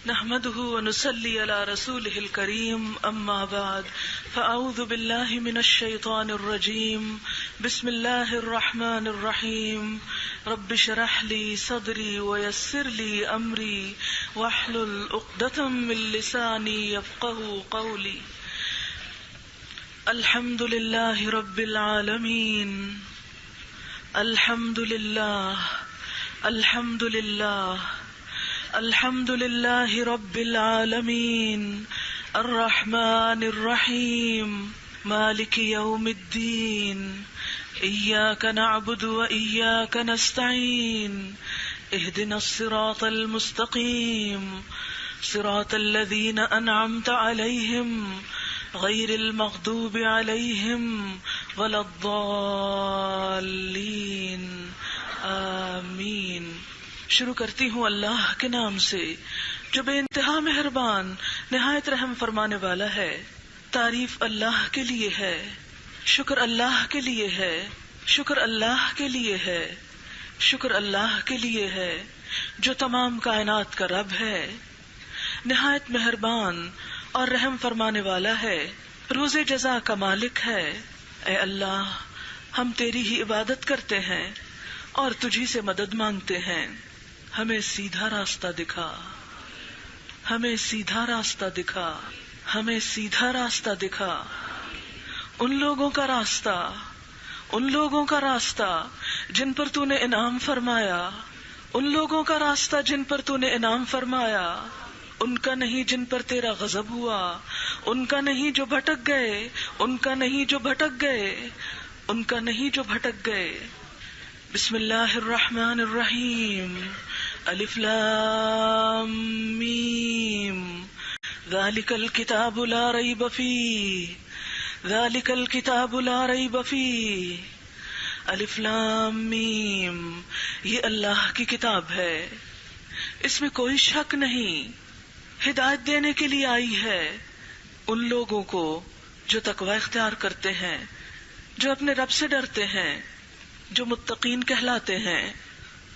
نحمده ونصلي على رسوله الكريم أما بعد فأعوذ بالله من الشيطان الرجيم بسم الله الرحمن الرحيم رب اشرح لي صدري ويسر لي أمري واحلل عقدة من لساني يفقهوا قولي الحمد لله رب العالمين الحمد لله الحمد لله الحمد لله رب العالمين الرحمن الرحيم مالك يوم الدين إياك نعبد وإياك نستعين اهدنا الصراط المستقيم صراط الذين أنعمت عليهم غير المغضوب عليهم ولا الضالين آمین۔ شروع کرتی ہوں اللہ کے نام سے جو بے انتہا مہربان نہایت رحم فرمانے والا ہے۔ تعریف اللہ کے لیے ہے، شکر اللہ کے لیے ہے، شکر اللہ کے لیے ہے، شکر اللہ کے لیے ہے جو تمام کائنات کا رب ہے، نہایت مہربان اور رحم فرمانے والا ہے، روز جزا کا مالک ہے۔ اے اللہ، ہم تیری ہی عبادت کرتے ہیں اور تجھی سے مدد مانگتے ہیں۔ ہمیں سیدھا راستہ دکھا، ہمیں سیدھا راستہ دکھا، ہمیں سیدھا راستہ دکھا، ان لوگوں کا راستہ، ان لوگوں کا راستہ جن پر تو نے انعام فرمایا، ان لوگوں کا راستہ جن پر تو نے انعام فرمایا، ان کا نہیں جن پر تیرا غضب ہوا، ان کا نہیں جو بھٹک گئے، ان کا نہیں جو بھٹک گئے، ان کا نہیں جو بھٹک گئے۔ بسم اللہ الرحمن الرحیم، الف لام میم، ذالک الکتاب لا ریب فیہ، ذالک الکتاب لا ریب فیہ، الف لام میم، یہ اللہ کی کتاب ہے، اس میں کوئی شک نہیں، ہدایت دینے کے لیے آئی ہے ان لوگوں کو جو تقوی اختیار کرتے ہیں، جو اپنے رب سے ڈرتے ہیں، جو متقین کہلاتے ہیں،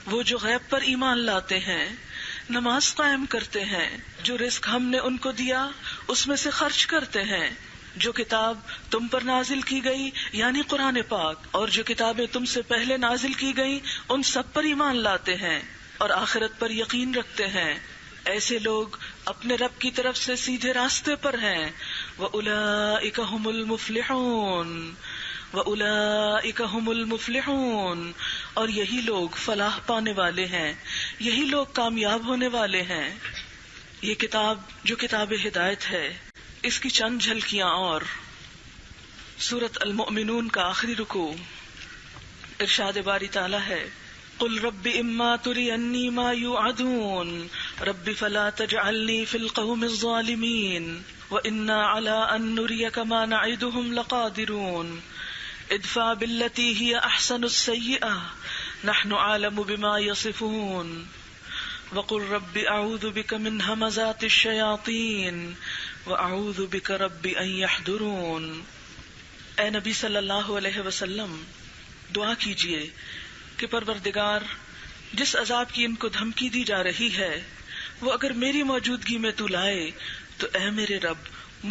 وہ جو غیب پر ایمان لاتے ہیں، نماز قائم کرتے ہیں، جو رزق ہم نے ان کو دیا اس میں سے خرچ کرتے ہیں، جو کتاب تم پر نازل کی گئی یعنی قرآن پاک اور جو کتابیں تم سے پہلے نازل کی گئی ان سب پر ایمان لاتے ہیں اور آخرت پر یقین رکھتے ہیں، ایسے لوگ اپنے رب کی طرف سے سیدھے راستے پر ہیں۔ وَأُولَئِكَ هُمُ الْمُفْلِحُونَ وَأُولَئِكَ هُمُ الْمُفْلِحُونَ، اور یہی لوگ فلاح پانے والے ہیں، یہی لوگ کامیاب ہونے والے ہیں۔ یہ کتاب جو کتاب ہدایت ہے، اس کی چند جھلکیاں اور سورۃ المؤمنون کا آخری رکوع، ارشاد باری تعالی ہے، قل رب اما ترینی ما یوعدون رب فلا تجعلنی فی القوم الظالمین وإنا على أن نريك ما نعدهم لقادرون ادفع بالتي هي أحسن السيئة نحن أعلم بما يصفون وقل رب أعوذ بك من همزات الشياطين وأعوذ بك رب أن يحضرون۔ اے نبی صلی اللہ علیہ وسلم، دعا کیجئے کہ پروردگار، جس عذاب کی ان کو دھمکی دی جا رہی ہے وہ اگر میری موجودگی میں تو لائے تو اے میرے رب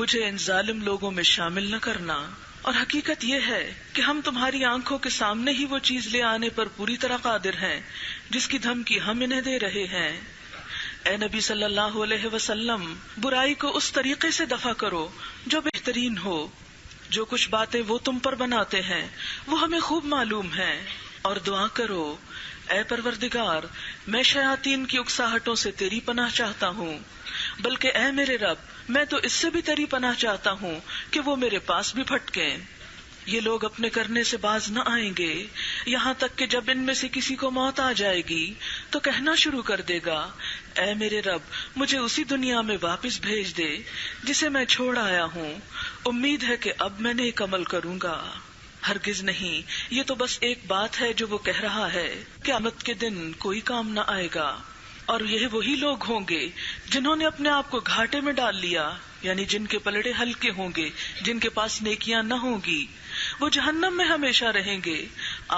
مجھے ان ظالم لوگوں میں شامل نہ کرنا۔ اور حقیقت یہ ہے کہ ہم تمہاری آنکھوں کے سامنے ہی وہ چیز لے آنے پر پوری طرح قادر ہیں جس کی دھمکی ہم انہیں دے رہے ہیں۔ اے نبی صلی اللہ علیہ وسلم، برائی کو اس طریقے سے دفع کرو جو بہترین ہو۔ جو کچھ باتیں وہ تم پر بناتے ہیں وہ ہمیں خوب معلوم ہیں، اور دعا کرو، اے پروردگار میں شیاطین کی اکساہٹوں سے تیری پناہ چاہتا ہوں، بلکہ اے میرے رب میں تو اس سے بھی تیری پناہ چاہتا ہوں کہ وہ میرے پاس بھی پھٹکیں۔ یہ لوگ اپنے کرنے سے باز نہ آئیں گے یہاں تک کہ جب ان میں سے کسی کو موت آ جائے گی تو کہنا شروع کر دے گا، اے میرے رب مجھے اسی دنیا میں واپس بھیج دے جسے میں چھوڑ آیا ہوں، امید ہے کہ اب میں نیک عمل کروں گا۔ ہرگز نہیں، یہ تو بس ایک بات ہے جو وہ کہہ رہا ہے، قیامت کے دن کوئی کام نہ آئے گا۔ اور یہ وہی لوگ ہوں گے جنہوں نے اپنے آپ کو گھاٹے میں ڈال لیا، یعنی جن کے پلڑے ہلکے ہوں گے، جن کے پاس نیکیاں نہ ہوں گی، وہ جہنم میں ہمیشہ رہیں گے،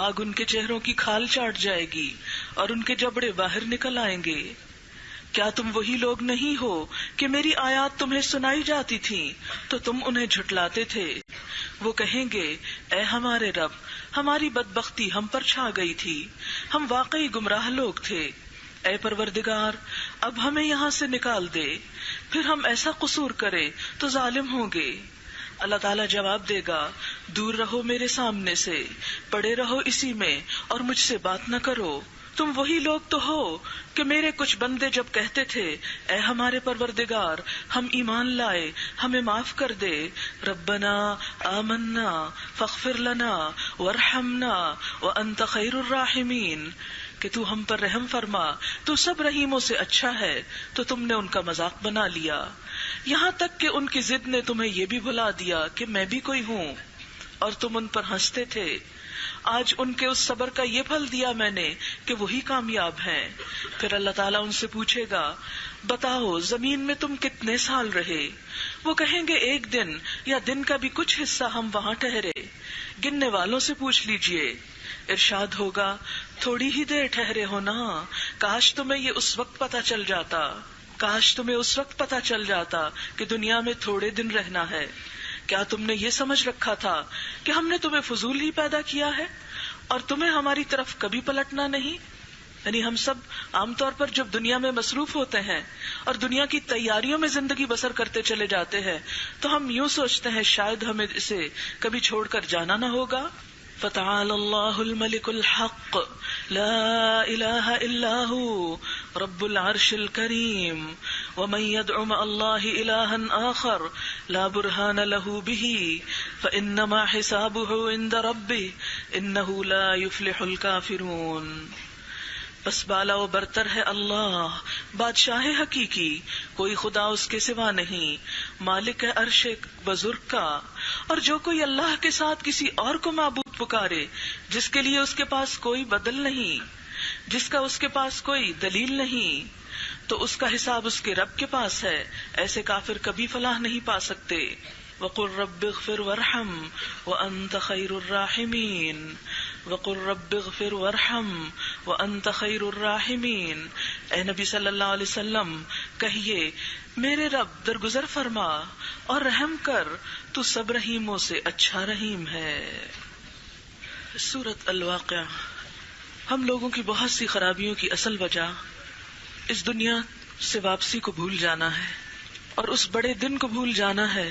آگ ان کے چہروں کی کھال چاٹ جائے گی اور ان کے جبڑے باہر نکل آئیں گے۔ کیا تم وہی لوگ نہیں ہو کہ میری آیات تمہیں سنائی جاتی تھیں تو تم انہیں جھٹلاتے تھے؟ وہ کہیں گے اے ہمارے رب، ہماری بدبختی ہم پر چھا گئی تھی، ہم واقعی گمراہ لوگ تھے۔ اے پروردگار، اب ہمیں یہاں سے نکال دے، پھر ہم ایسا قصور کرے تو ظالم ہوں گے۔ اللہ تعالیٰ جواب دے گا، دور رہو میرے سامنے سے، پڑے رہو اسی میں اور مجھ سے بات نہ کرو۔ تم وہی لوگ تو ہو کہ میرے کچھ بندے جب کہتے تھے اے ہمارے پروردگار، ہم ایمان لائے، ہمیں معاف کر دے، ربنا آمنا فاغفر لنا وارحمنا وانت خیر الراحمین، کہ تو ہم پر رحم فرما، تو سب رحیموں سے اچھا ہے، تو تم نے ان کا مذاق بنا لیا، یہاں تک کہ ان کی ضد نے تمہیں یہ بھی بھلا دیا کہ میں بھی کوئی ہوں، اور تم ان پر ہنستے تھے۔ آج ان کے اس صبر کا یہ پھل دیا میں نے کہ وہی کامیاب ہیں۔ پھر اللہ تعالیٰ ان سے پوچھے گا، بتاؤ زمین میں تم کتنے سال رہے؟ وہ کہیں گے ایک دن یا دن کا بھی کچھ حصہ ہم وہاں ٹھہرے۔ گننے والوں سے پوچھ لیجئے، ارشاد ہوگا تھوڑی ہی دیر ٹھہرے ہو نا، کاش تمہیں یہ اس وقت پتہ چل جاتا، کاش تمہیں اس وقت پتہ چل جاتا کہ دنیا میں تھوڑے دن رہنا ہے۔ کیا تم نے یہ سمجھ رکھا تھا کہ ہم نے تمہیں فضول ہی پیدا کیا ہے اور تمہیں ہماری طرف کبھی پلٹنا نہیں؟ یعنی ہم سب عام طور پر جب دنیا میں مصروف ہوتے ہیں اور دنیا کی تیاریوں میں زندگی بسر کرتے چلے جاتے ہیں تو ہم یوں سوچتے ہیں شاید ہمیں اسے کبھی چھوڑ کر جانا نہ ہوگا۔ فتعالى الله الملك الحق لا إله إلا هو رب العرش الكريم ومن يدع مع الله إلها آخر لا برهان له به فإنما حسابه عند ربه إنه لا يفلح الكافرون۔ بس بالا و برتر ہے اللہ، بادشاہ حقیقی، کوئی خدا اس کے سوا نہیں، مالک ہے عرش بزرگ کا، اور جو کوئی اللہ کے ساتھ کسی اور کو معبود پکارے جس کے لیے اس کے پاس کوئی بدل نہیں، جس کا اس کے پاس کوئی دلیل نہیں، تو اس کا حساب اس کے رب کے پاس ہے، ایسے کافر کبھی فلاح نہیں پا سکتے۔ وَقُلْ رَبِّ اغْفِرْ وَارْحَمْ وَأَنْتَ خَيْرُ الرَّاحِمِينَ وَقُلْ رَبِّ اغْفِرْ وَارْحَمْ وَأَنْتَ خَيْرُ الرَّاحِمِينَ۔ اے نبی صلی اللہ علیہ وسلم کہیے، میرے رب درگزر فرما اور رحم کر، تو سب رحیموں سے اچھا رحیم ہے۔ سورۃ الواقعہ۔ ہم لوگوں کی بہت سی خرابیوں کی اصل وجہ اس دنیا سے واپسی کو بھول جانا ہے، اور اس بڑے دن کو بھول جانا ہے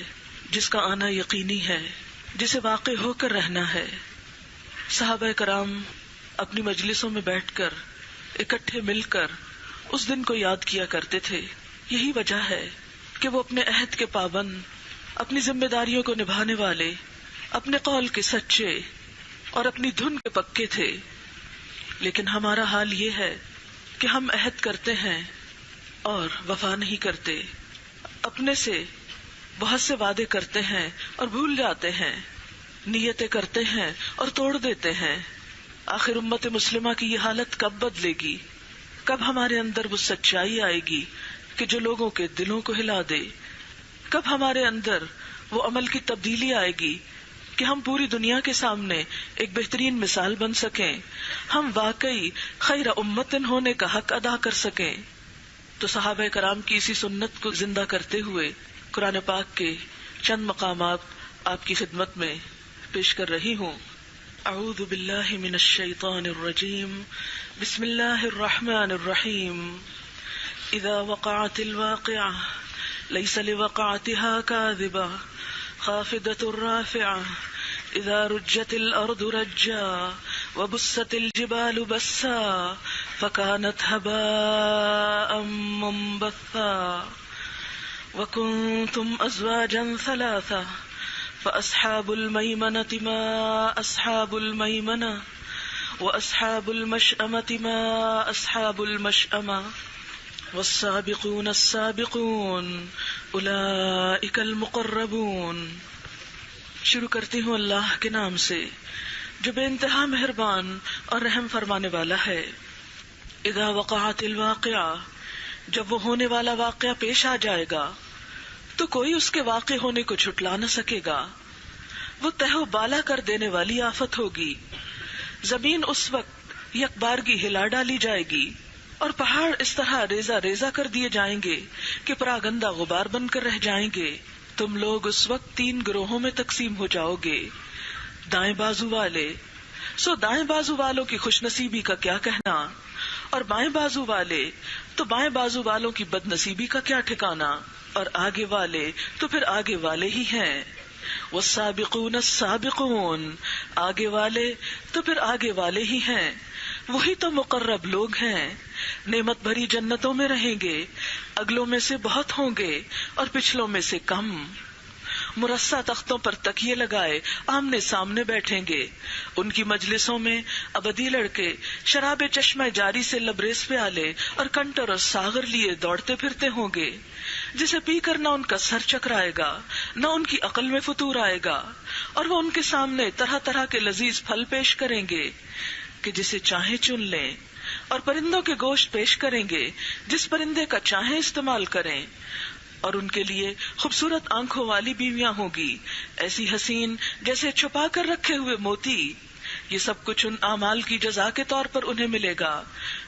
جس کا آنا یقینی ہے، جسے واقع ہو کر رہنا ہے۔ صحابہ کرام اپنی مجلسوں میں بیٹھ کر اکٹھے مل کر اس دن کو یاد کیا کرتے تھے۔ یہی وجہ ہے کہ وہ اپنے عہد کے پابند، اپنی ذمہ داریوں کو نبھانے والے، اپنے قول کے سچے اور اپنی دھن کے پکے تھے۔ لیکن ہمارا حال یہ ہے کہ ہم عہد کرتے ہیں اور وفا نہیں کرتے، اپنے سے بہت سے وعدے کرتے ہیں اور بھول جاتے ہیں، نیتیں کرتے ہیں اور توڑ دیتے ہیں۔ آخر امت مسلمہ کی یہ حالت کب بدلے گی؟ کب ہمارے اندر وہ سچائی آئے گی کہ جو لوگوں کے دلوں کو ہلا دے؟ کب ہمارے اندر وہ عمل کی تبدیلی آئے گی کہ ہم پوری دنیا کے سامنے ایک بہترین مثال بن سکیں، ہم واقعی خیر امتن ہونے کا حق ادا کر سکیں؟ تو صحابہ کرام کی اسی سنت کو زندہ کرتے ہوئے قرآن پاک کے چند مقامات آپ کی خدمت میں پیش کر رہی ہوں۔ اعوذ باللہ من الشیطان الرجیم، بسم اللہ الرحمن الرحیم۔ اذا وقعت الواقعہ لیس لوقعتها کاذبہ خافضۃ رافعہ اذا رجت الارض رجا وبست الجبال بسا فكانت هباء منبثا وكنتم ازواجا ثلاثا فاصحاب الميمنة ما اصحاب الميمنة واصحاب المشأمة ما اصحاب المشأمة والسابقون السابقون اولئک المقربون۔ شروع کرتی ہوں اللہ کے نام سے جو بے انتہا مہربان اور رحم فرمانے والا ہے۔ اذا وقعت الواقعہ، جب وہ ہونے والا واقعہ پیش آ جائے گا تو کوئی اس کے واقع ہونے کو جھٹلا نہ سکے گا۔ وہ تہ و بالا کر دینے والی آفت ہوگی۔ زمین اس وقت یکبارگی ہلا ڈالی جائے گی، اور پہاڑ اس طرح ریزہ ریزہ کر دیے جائیں گے کہ پراگندہ غبار بن کر رہ جائیں گے. تم لوگ اس وقت 3 گروہوں میں تقسیم ہو جاؤ گے. دائیں بازو والے، سو دائیں بازو والوں کی خوش نصیبی کا کیا کہنا، اور بائیں بازو والے تو بائیں بازو والوں کی بد نصیبی کا کیا ٹھکانا، اور آگے والے تو پھر آگے والے ہی ہیں. والسابقون السابقون، آگے والے تو پھر آگے والے ہی ہیں. وہی تو مقرب لوگ ہیں. نعمت بھری جنتوں میں رہیں گے، اگلوں میں سے بہت ہوں گے اور پچھلوں میں سے کم. مرصع تختوں پر تکیے لگائے آمنے سامنے بیٹھیں گے. ان کی مجلسوں میں ابدی لڑکے شراب چشمہ جاری سے لبریز پیالے اور کنٹر اور ساغر لیے دوڑتے پھرتے ہوں گے، جسے پی کر نہ ان کا سر چکرائے گا نہ ان کی عقل میں فطور آئے گا. اور وہ ان کے سامنے طرح طرح کے لذیذ پھل پیش کریں گے کہ جسے چاہیں چن لیں، اور پرندوں کے گوشت پیش کریں گے جس پرندے کا چاہیں استعمال کریں. اور ان کے لیے خوبصورت آنکھوں والی بیویاں ہوگی، ایسی حسین جیسے چھپا کر رکھے ہوئے موتی. یہ سب کچھ ان اعمال کی جزا کے طور پر انہیں ملے گا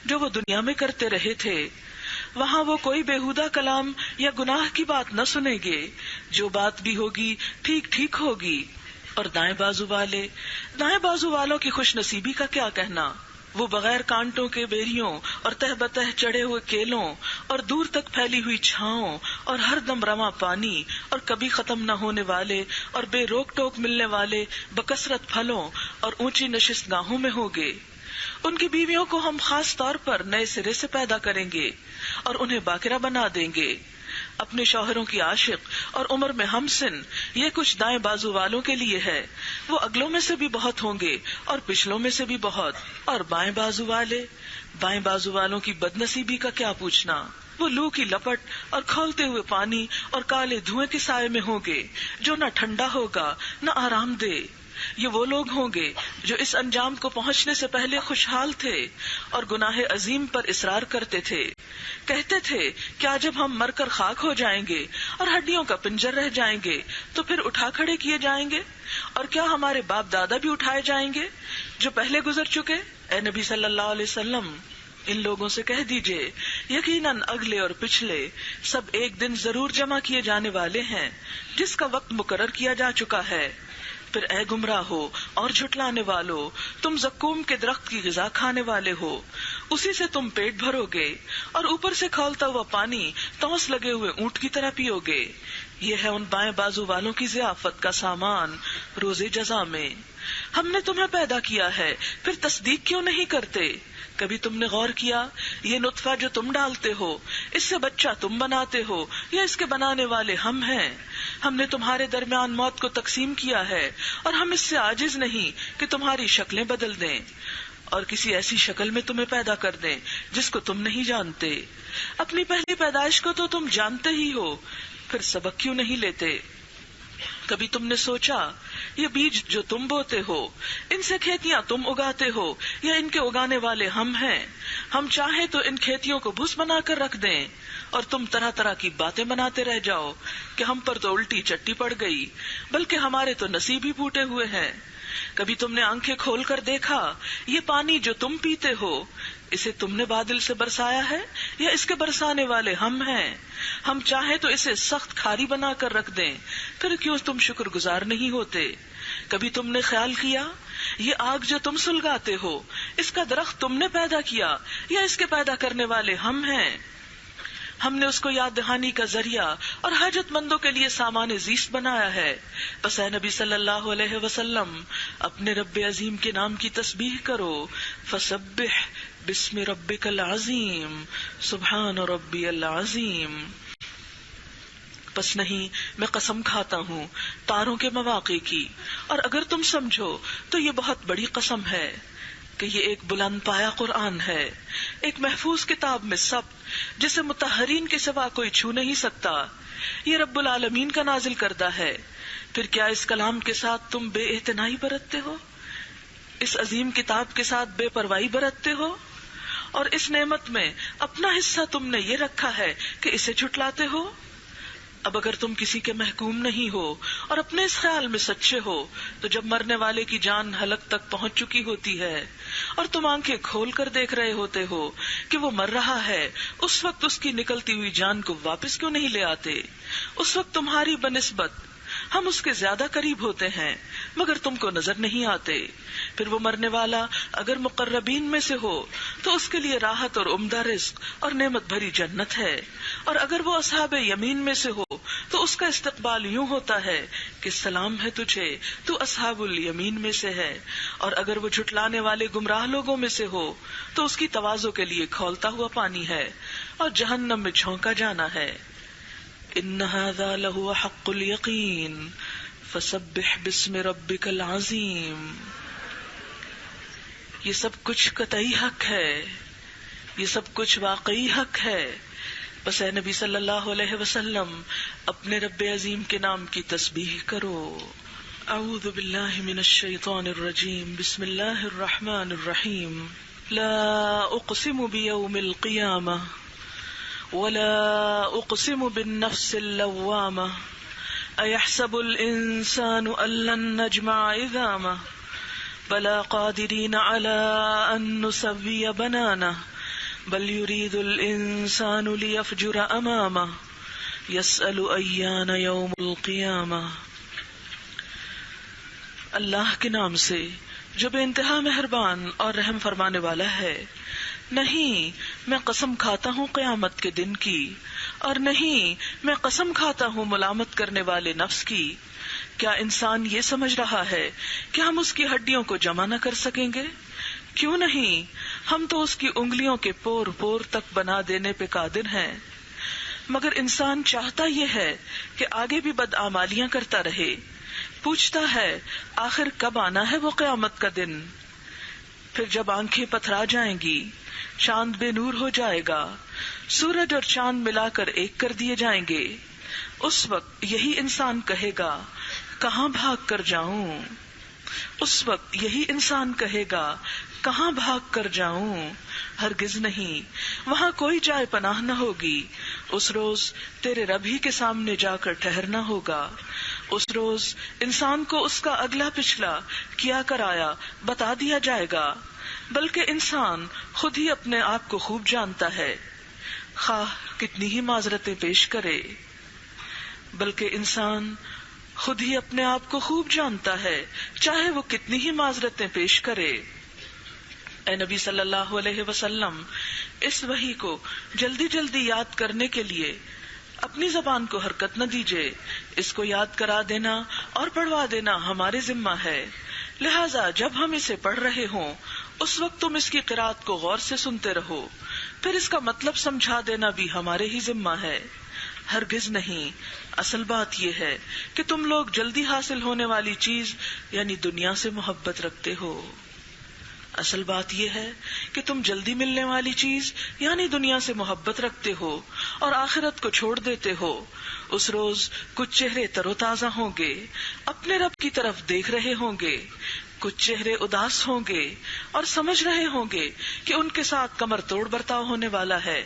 جو وہ دنیا میں کرتے رہے تھے. وہاں وہ کوئی بےہودہ کلام یا گناہ کی بات نہ سنیں گے، جو بات بھی ہوگی ٹھیک ٹھیک ہوگی. اور دائیں بازو والوں کی خوش نصیبی کا کیا کہنا. وہ بغیر کانٹوں کے بیریوں اور تہ بتہ چڑھے ہوئے کیلوں اور دور تک پھیلی ہوئی چھاؤں اور ہر دم رواں پانی اور کبھی ختم نہ ہونے والے اور بے روک ٹوک ملنے والے بکثرت پھلوں اور اونچی نشست گاہوں میں ہوگے. ان کی بیویوں کو ہم خاص طور پر نئے سرے سے پیدا کریں گے اور انہیں باکرہ بنا دیں گے. اپنے شوہروں کی عاشق اور عمر میں ہم سن، یہ کچھ دائیں بازو والوں کے لیے ہے. وہ اگلوں میں سے بھی بہت ہوں گے اور پچھلوں میں سے بھی بہت. اور بائیں بازو والوں کی بد نصیبی کا کیا پوچھنا. وہ لو کی لپٹ اور کھولتے ہوئے پانی اور کالے دھوئیں کے سائے میں ہوں گے جو نہ ٹھنڈا ہوگا نہ آرام دے. یہ وہ لوگ ہوں گے جو اس انجام کو پہنچنے سے پہلے خوشحال تھے اور گناہ عظیم پر اصرار کرتے تھے. کہتے تھے کیا جب ہم مر کر خاک ہو جائیں گے اور ہڈیوں کا پنجر رہ جائیں گے تو پھر اٹھا کھڑے کیے جائیں گے، اور کیا ہمارے باپ دادا بھی اٹھائے جائیں گے جو پہلے گزر چکے. اے نبی صلی اللہ علیہ وسلم، ان لوگوں سے کہہ دیجئے یقیناً اگلے اور پچھلے سب ایک دن ضرور جمع کیے جانے والے ہیں جس کا وقت مقرر کیا جا چکا ہے. پھر اے گمراہ ہو اور جھٹلانے والو، تم زقوم کے درخت کی غذا کھانے والے ہو، اسی سے تم پیٹ بھرو گے اور اوپر سے کھولتا ہوا پانی توس لگے ہوئے اونٹ کی طرح پیو گے. یہ ہے ان بائیں بازو والوں کی ضیافت کا سامان روز جزا میں. ہم نے تمہیں پیدا کیا ہے، پھر تصدیق کیوں نہیں کرتے. کبھی تم نے غور کیا یہ نطفہ جو تم ڈالتے ہو، اس سے بچہ تم بناتے ہو یا اس کے بنانے والے ہم ہیں. ہم نے تمہارے درمیان موت کو تقسیم کیا ہے اور ہم اس سے عاجز نہیں کہ تمہاری شکلیں بدل دیں اور کسی ایسی شکل میں تمہیں پیدا کر دیں جس کو تم نہیں جانتے. اپنی پہلی پیدائش کو تو تم جانتے ہی ہو، پھر سبق کیوں نہیں لیتے. کبھی تم نے سوچا یہ بیج جو تم بوتے ہو، ان سے کھیتیاں تم اگاتے ہو یا ان کے اگانے والے ہم ہیں. ہم چاہیں تو ان کھیتیوں کو بھس بنا کر رکھ دیں اور تم طرح طرح کی باتیں بناتے رہ جاؤ کہ ہم پر تو الٹی چٹی پڑ گئی، بلکہ ہمارے تو نصیب ہی پھوٹے ہوئے ہیں. کبھی تم نے آنکھیں کھول کر دیکھا یہ پانی جو تم پیتے ہو، اسے تم نے بادل سے برسایا ہے یا اس کے برسانے والے ہم ہیں. ہم چاہیں تو اسے سخت کھاری بنا کر رکھ دیں، پھر کیوں تم شکر گزار نہیں ہوتے. کبھی تم نے خیال کیا یہ آگ جو تم سلگاتے ہو، اس کا درخت تم نے پیدا کیا یا اس کے پیدا کرنے والے ہم ہیں. ہم نے اس کو یاد دہانی کا ذریعہ اور حاجت مندوں کے لیے سامان زیست بنایا ہے. بس اے نبی صلی اللہ علیہ وسلم، اپنے رب عظیم کے نام کی تسبیح کرو. فسبح بسم ربک العظیم، سبحان ربی العظیم. پس نہیں، میں قسم کھاتا ہوں تاروں کے مواقع کی، اور اگر تم سمجھو تو یہ بہت بڑی قسم ہے کہ یہ ایک بلند پایا قرآن ہے، ایک محفوظ کتاب میں سب جسے مطہرین کے سوا کوئی چھو نہیں سکتا. یہ رب العالمین کا نازل کردہ ہے. پھر کیا اس کلام کے ساتھ تم بے اعتنائی برتتے ہو، اس عظیم کتاب کے ساتھ بے پرواہی برتتے ہو، اور اس نعمت میں اپنا حصہ تم نے یہ رکھا ہے کہ اسے جھٹلاتے ہو. اب اگر تم کسی کے محکوم نہیں ہو اور اپنے اس خیال میں سچے ہو تو جب مرنے والے کی جان حلق تک پہنچ چکی ہوتی ہے اور تم آنکھیں کھول کر دیکھ رہے ہوتے ہو کہ وہ مر رہا ہے، اس وقت اس کی نکلتی ہوئی جان کو واپس کیوں نہیں لے آتے؟ اس وقت تمہاری بنسبت ہم اس کے زیادہ قریب ہوتے ہیں مگر تم کو نظر نہیں آتے۔ پھر وہ مرنے والا اگر مقربین میں سے ہو تو اس کے لیے راحت اور عمدہ رزق اور نعمت بھری جنت ہے، اور اگر وہ اصحاب یمین میں سے ہو تو اس کا استقبال یوں ہوتا ہے کہ سلام ہے تجھے، تو اصحاب الیمین میں سے ہے، اور اگر وہ جھٹلانے والے گمراہ لوگوں میں سے ہو تو اس کی تواضع کے لیے کھولتا ہوا پانی ہے اور جہنم میں جھونکا جانا ہے۔ ان ھذا لہو حق الیقین فسبح باسم ربک العظیم۔ یہ سب کچھ قطعی حق ہے، یہ سب کچھ واقعی حق ہے، بس اے نبی صلی اللہ علیہ وسلم اپنے رب عظیم کے نام کی تسبیح کرو۔ اعوذ باللہ من الشیطان الرجیم، بسم اللہ الرحمن الرحیم۔ لا اقسم بیوم القیامہ ولا اقسم بالنفس اللوامہ ایحسب الانسان ان لن نجمع عظامہ بلا قادرین علی ان نسوی بنانہ بل یرید الانسان لیفجر امامہ یسأل ایان یوم القیامہ۔ اللہ کے نام سے جو بے انتہا مہربان اور رحم فرمانے والا ہے۔ نہیں میں قسم کھاتا ہوں قیامت کے دن کی، اور نہیں میں قسم کھاتا ہوں ملامت کرنے والے نفس کی۔ کیا انسان یہ سمجھ رہا ہے کہ ہم اس کی ہڈیوں کو جمع نہ کر سکیں گے؟ کیوں نہیں، ہم تو اس کی انگلیوں کے پور پور تک بنا دینے پہ قادر ہیں۔ مگر انسان چاہتا یہ ہے کہ آگے بھی بدعمالیاں کرتا رہے، پوچھتا ہے آخر کب آنا ہے وہ قیامت کا دن۔ پھر جب آنکھیں پتھرا جائیں گی، چاند بے نور ہو جائے گا، سورج اور چاند ملا کر ایک کر دیے جائیں گے، اس وقت یہی انسان کہے گا کہاں بھاگ کر جاؤں؟ اس وقت یہی انسان کہے گا کہاں بھاگ کر جاؤں؟ ہرگز نہیں، وہاں کوئی جائے پناہ نہ ہوگی۔ اس روز تیرے رب ہی کے سامنے جا کر ٹھہرنا ہوگا۔ اس روز انسان کو اس کا اگلا پچھلا کیا کرایا بتا دیا جائے گا، بلکہ انسان خود ہی اپنے آپ کو خوب جانتا ہے، خواہ کتنی ہی معذرتیں پیش کرے۔ بلکہ انسان خود ہی اپنے آپ کو خوب جانتا ہے، چاہے وہ کتنی ہی معذرتیں پیش کرے۔ اے نبی صلی اللہ علیہ وسلم، اس وحی کو جلدی جلدی یاد کرنے کے لیے اپنی زبان کو حرکت نہ دیجیے، اس کو یاد کرا دینا اور پڑھوا دینا ہمارے ذمہ ہے، لہذا جب ہم اسے پڑھ رہے ہوں اس وقت تم اس کی قرات کو غور سے سنتے رہو، پھر اس کا مطلب سمجھا دینا بھی ہمارے ہی ذمہ ہے۔ ہرگز نہیں، اصل بات یہ ہے کہ تم لوگ جلدی حاصل ہونے والی چیز یعنی دنیا سے محبت رکھتے ہو۔ اصل بات یہ ہے کہ تم جلدی ملنے والی چیز یعنی دنیا سے محبت رکھتے ہو اور آخرت کو چھوڑ دیتے ہو۔ اس روز کچھ چہرے تر و تازہ ہوں گے، اپنے رب کی طرف دیکھ رہے ہوں گے، کچھ چہرے اداس ہوں گے اور سمجھ رہے ہوں گے کہ ان کے ساتھ کمر توڑ برتاؤ ہونے والا ہے۔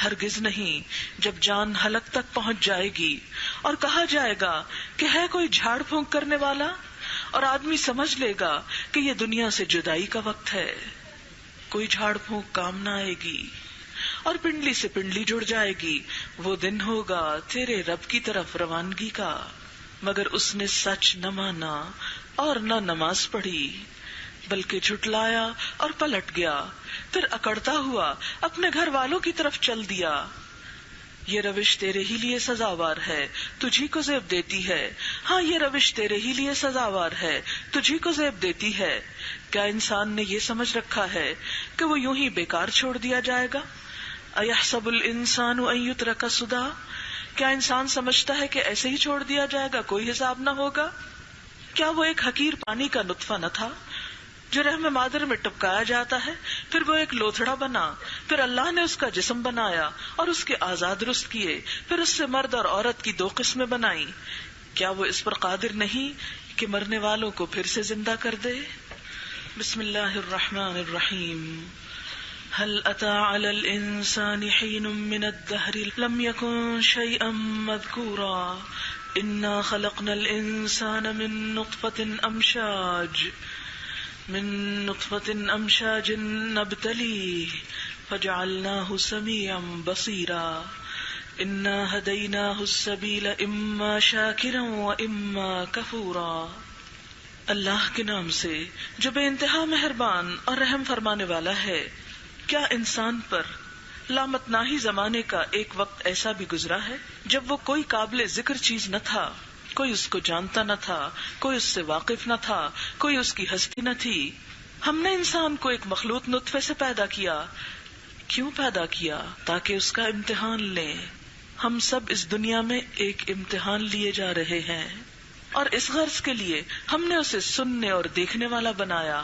ہرگز نہیں، جب جان حلق تک پہنچ جائے گی اور کہا جائے گا کہ ہے کوئی جھاڑ پھونک کرنے والا، اور آدمی سمجھ لے گا کہ یہ دنیا سے جدائی کا وقت ہے، کوئی جھاڑ پھونک کام نہ آئے گی اور پنڈلی سے پنڈلی جڑ جائے گی۔ وہ دن ہوگا تیرے رب کی طرف روانگی کا، مگر اس نے سچ نہ مانا اور نہ نماز پڑھی بلکہ جھٹلایا اور پلٹ گیا، پھر اکڑتا ہوا اپنے گھر والوں کی طرف چل دیا۔ یہ روش تیرے ہی لیے سزاوار ہے، تجھی کو زیب دیتی ہے۔ ہاں، یہ روش تیرے ہی لیے سزاوار ہے، تجھی کو زیب دیتی ہے۔ کیا انسان نے یہ سمجھ رکھا ہے کہ وہ یوں ہی بیکار چھوڑ دیا جائے گا؟ ایحسب الانسان ان یترک سدی، کیا انسان سمجھتا ہے کہ ایسے ہی چھوڑ دیا جائے گا، کوئی حساب نہ ہوگا؟ کیا وہ ایک حقیر پانی کا نطفہ نہ تھا جو رحم مادر میں ٹپکایا جاتا ہے، پھر وہ ایک لوتھڑا بنا، پھر اللہ نے اس کا جسم بنایا اور اس کے اعضاء درست کیے، پھر اس سے مرد اور عورت کی 2 قسمیں بنائیں۔ کیا وہ اس پر قادر نہیں کہ مرنے والوں کو پھر سے زندہ کر دے؟ بسم اللہ الرحمن الرحیم۔ هل أتى على الإنسان حين من الدهر لم يكن شيئا مذكورا إنا خلقنا الإنسان من نطفة أمشاج نبتليه فجعلناه سميعا بصيرا إنا هديناه السبيل إما شاكرا وإما كفورا. اللہ کے نام سے جو بے انتہا مہربان اور رحم فرمانے والا ہے. کیا انسان پر لامتناہی زمانے کا ایک وقت ایسا بھی گزرا ہے جب وہ کوئی قابل ذکر چیز نہ تھا، کوئی اس کو جانتا نہ تھا، کوئی اس سے واقف نہ تھا، کوئی اس کی ہستی نہ تھی. ہم نے انسان کو ایک مخلوط نطفے سے پیدا کیا. کیوں پیدا کیا؟ تاکہ اس کا امتحان لیں. ہم سب اس دنیا میں ایک امتحان لیے جا رہے ہیں، اور اس غرض کے لیے ہم نے اسے سننے اور دیکھنے والا بنایا.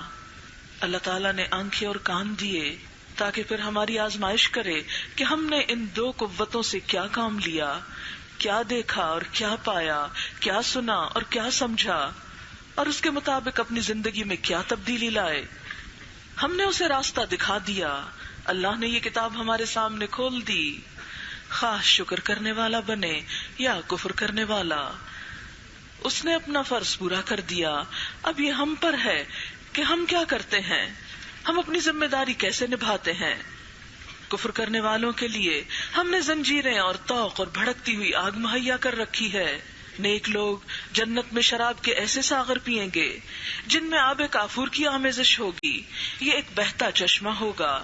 اللہ تعالیٰ نے آنکھیں اور کان دیے تاکہ پھر ہماری آزمائش کرے کہ ہم نے ان دو قوتوں سے کیا کام لیا، کیا دیکھا اور کیا پایا، کیا سنا اور کیا سمجھا، اور اس کے مطابق اپنی زندگی میں کیا تبدیلی لائے. ہم نے اسے راستہ دکھا دیا. اللہ نے یہ کتاب ہمارے سامنے کھول دی. خواہ شکر کرنے والا بنے یا کفر کرنے والا، اس نے اپنا فرض پورا کر دیا. اب یہ ہم پر ہے کہ ہم کیا کرتے ہیں، ہم اپنی ذمہ داری کیسے نبھاتے ہیں. کفر کرنے والوں کے لیے ہم نے زنجیریں اور طوق اور بھڑکتی ہوئی آگ مہیا کر رکھی ہے. نیک لوگ جنت میں شراب کے ایسے ساغر پیئیں گے جن میں آب کافور کی آمیزش ہوگی. یہ ایک بہتا چشمہ ہوگا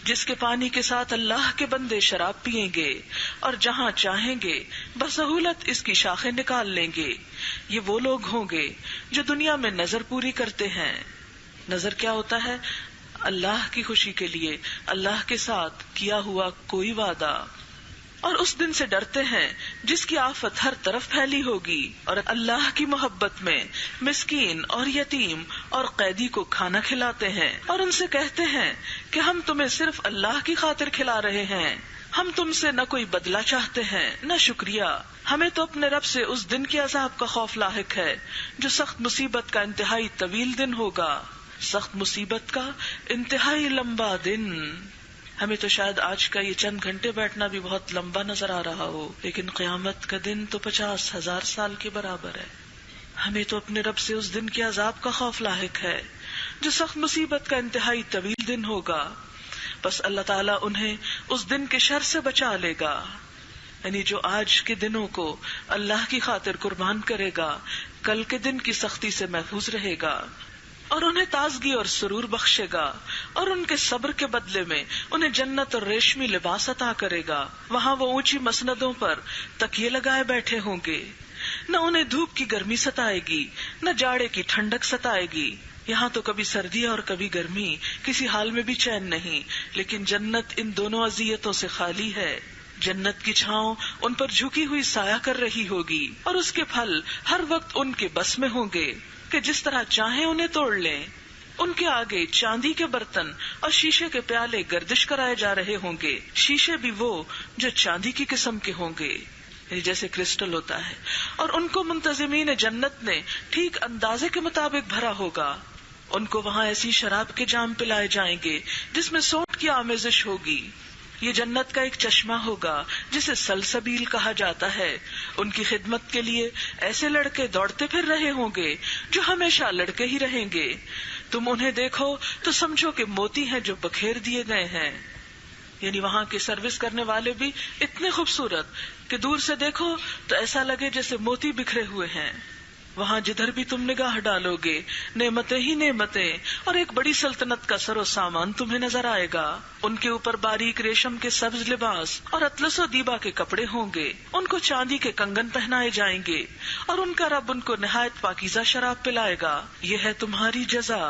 جس کے پانی کے ساتھ اللہ کے بندے شراب پیئیں گے اور جہاں چاہیں گے بسہولت اس کی شاخیں نکال لیں گے. یہ وہ لوگ ہوں گے جو دنیا میں نظر پوری کرتے ہیں. نظر کیا ہوتا ہے؟ اللہ کی خوشی کے لیے اللہ کے ساتھ کیا ہوا کوئی وعدہ. اور اس دن سے ڈرتے ہیں جس کی آفت ہر طرف پھیلی ہوگی، اور اللہ کی محبت میں مسکین اور یتیم اور قیدی کو کھانا کھلاتے ہیں اور ان سے کہتے ہیں کہ ہم تمہیں صرف اللہ کی خاطر کھلا رہے ہیں، ہم تم سے نہ کوئی بدلہ چاہتے ہیں نہ شکریہ. ہمیں تو اپنے رب سے اس دن کے عذاب کا خوف لاحق ہے جو سخت مصیبت کا انتہائی طویل دن ہوگا. سخت مصیبت کا انتہائی لمبا دن. ہمیں تو شاید آج کا یہ چند گھنٹے بیٹھنا بھی بہت لمبا نظر آ رہا ہو، لیکن قیامت کا دن تو 50,000 سال کے برابر ہے. ہمیں تو اپنے رب سے اس دن کے عذاب کا خوف لاحق ہے جو سخت مصیبت کا انتہائی طویل دن ہوگا. بس اللہ تعالیٰ انہیں اس دن کے شر سے بچا لے گا. یعنی جو آج کے دنوں کو اللہ کی خاطر قربان کرے گا کل کے دن کی سختی سے محفوظ رہے گا، اور انہیں تازگی اور سرور بخشے گا، اور ان کے صبر کے بدلے میں انہیں جنت اور ریشمی لباس عطا کرے گا. وہاں وہ اونچی مسندوں پر تکیے لگائے بیٹھے ہوں گے. نہ انہیں دھوپ کی گرمی ستائے گی نہ جاڑے کی ٹھنڈک ستائے گی. یہاں تو کبھی سردی اور کبھی گرمی، کسی حال میں بھی چین نہیں. لیکن جنت ان دونوں اذیتوں سے خالی ہے. جنت کی چھاؤں ان پر جھکی ہوئی سایہ کر رہی ہوگی، اور اس کے پھل ہر وقت ان کے بس میں ہوں گے کہ جس طرح چاہیں انہیں توڑ لیں. ان کے آگے چاندی کے برتن اور شیشے کے پیالے گردش کرائے جا رہے ہوں گے. شیشے بھی وہ جو چاندی کی قسم کے ہوں گے، یعنی جیسے کرسٹل ہوتا ہے. اور ان کو منتظمین جنت نے ٹھیک اندازے کے مطابق بھرا ہوگا. ان کو وہاں ایسی شراب کے جام پلائے جائیں گے جس میں سونٹ کی آمیزش ہوگی. یہ جنت کا ایک چشمہ ہوگا جسے سلسبیل کہا جاتا ہے. ان کی خدمت کے لیے ایسے لڑکے دوڑتے پھر رہے ہوں گے جو ہمیشہ لڑکے ہی رہیں گے. تم انہیں دیکھو تو سمجھو کہ موتی ہیں جو بکھیر دیے گئے ہیں. یعنی وہاں کے سروس کرنے والے بھی اتنے خوبصورت کہ دور سے دیکھو تو ایسا لگے جیسے موتی بکھرے ہوئے ہیں. وہاں جدھر بھی تم نگاہ ڈالو گے نعمتیں ہی نعمتیں، اور ایک بڑی سلطنت کا سر و سامان تمہیں نظر آئے گا. ان کے اوپر باریک ریشم کے سبز لباس اور اطلس و دیبا کے کپڑے ہوں گے. ان کو چاندی کے کنگن پہنائے جائیں گے، اور ان کا رب ان کو نہایت پاکیزہ شراب پلائے گا. یہ ہے تمہاری جزا،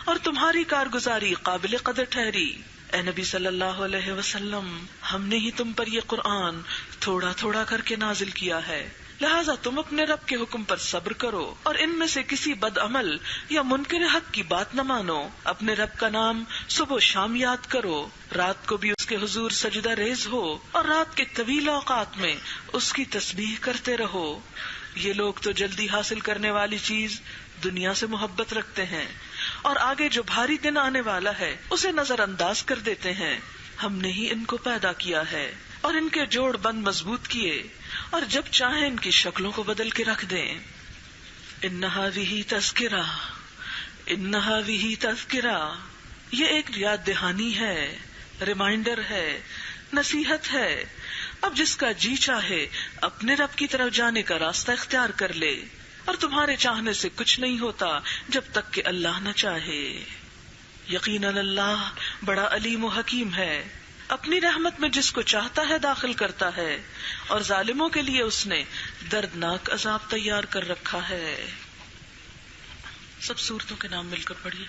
اور تمہاری کارگزاری قابل قدر ٹھہری. اے نبی صلی اللہ علیہ وسلم، ہم نے ہی تم پر یہ قرآن تھوڑا تھوڑا کر کے نازل کیا ہے، لہٰذا تم اپنے رب کے حکم پر صبر کرو اور ان میں سے کسی بد عمل یا منکر حق کی بات نہ مانو. اپنے رب کا نام صبح و شام یاد کرو، رات کو بھی اس کے حضور سجدہ ریز ہو، اور رات کے طویل اوقات میں اس کی تسبیح کرتے رہو. یہ لوگ تو جلدی حاصل کرنے والی چیز دنیا سے محبت رکھتے ہیں، اور آگے جو بھاری دن آنے والا ہے اسے نظر انداز کر دیتے ہیں. ہم نے ہی ان کو پیدا کیا ہے اور ان کے جوڑ بند مضبوط کیے اور جب چاہیں ان کی شکلوں کو بدل کے رکھ دیں. ان هذه تذکرہ، ان هذه تذکرہ، یہ ایک یاد دہانی ہے، ریمائنڈر ہے، نصیحت ہے. اب جس کا جی چاہے اپنے رب کی طرف جانے کا راستہ اختیار کر لے، اور تمہارے چاہنے سے کچھ نہیں ہوتا جب تک کہ اللہ نہ چاہے. یقیناً اللہ بڑا علیم و حکیم ہے، اپنی رحمت میں جس کو چاہتا ہے داخل کرتا ہے، اور ظالموں کے لیے اس نے دردناک عذاب تیار کر رکھا ہے. سب سورتوں کے نام مل کر پڑھیے.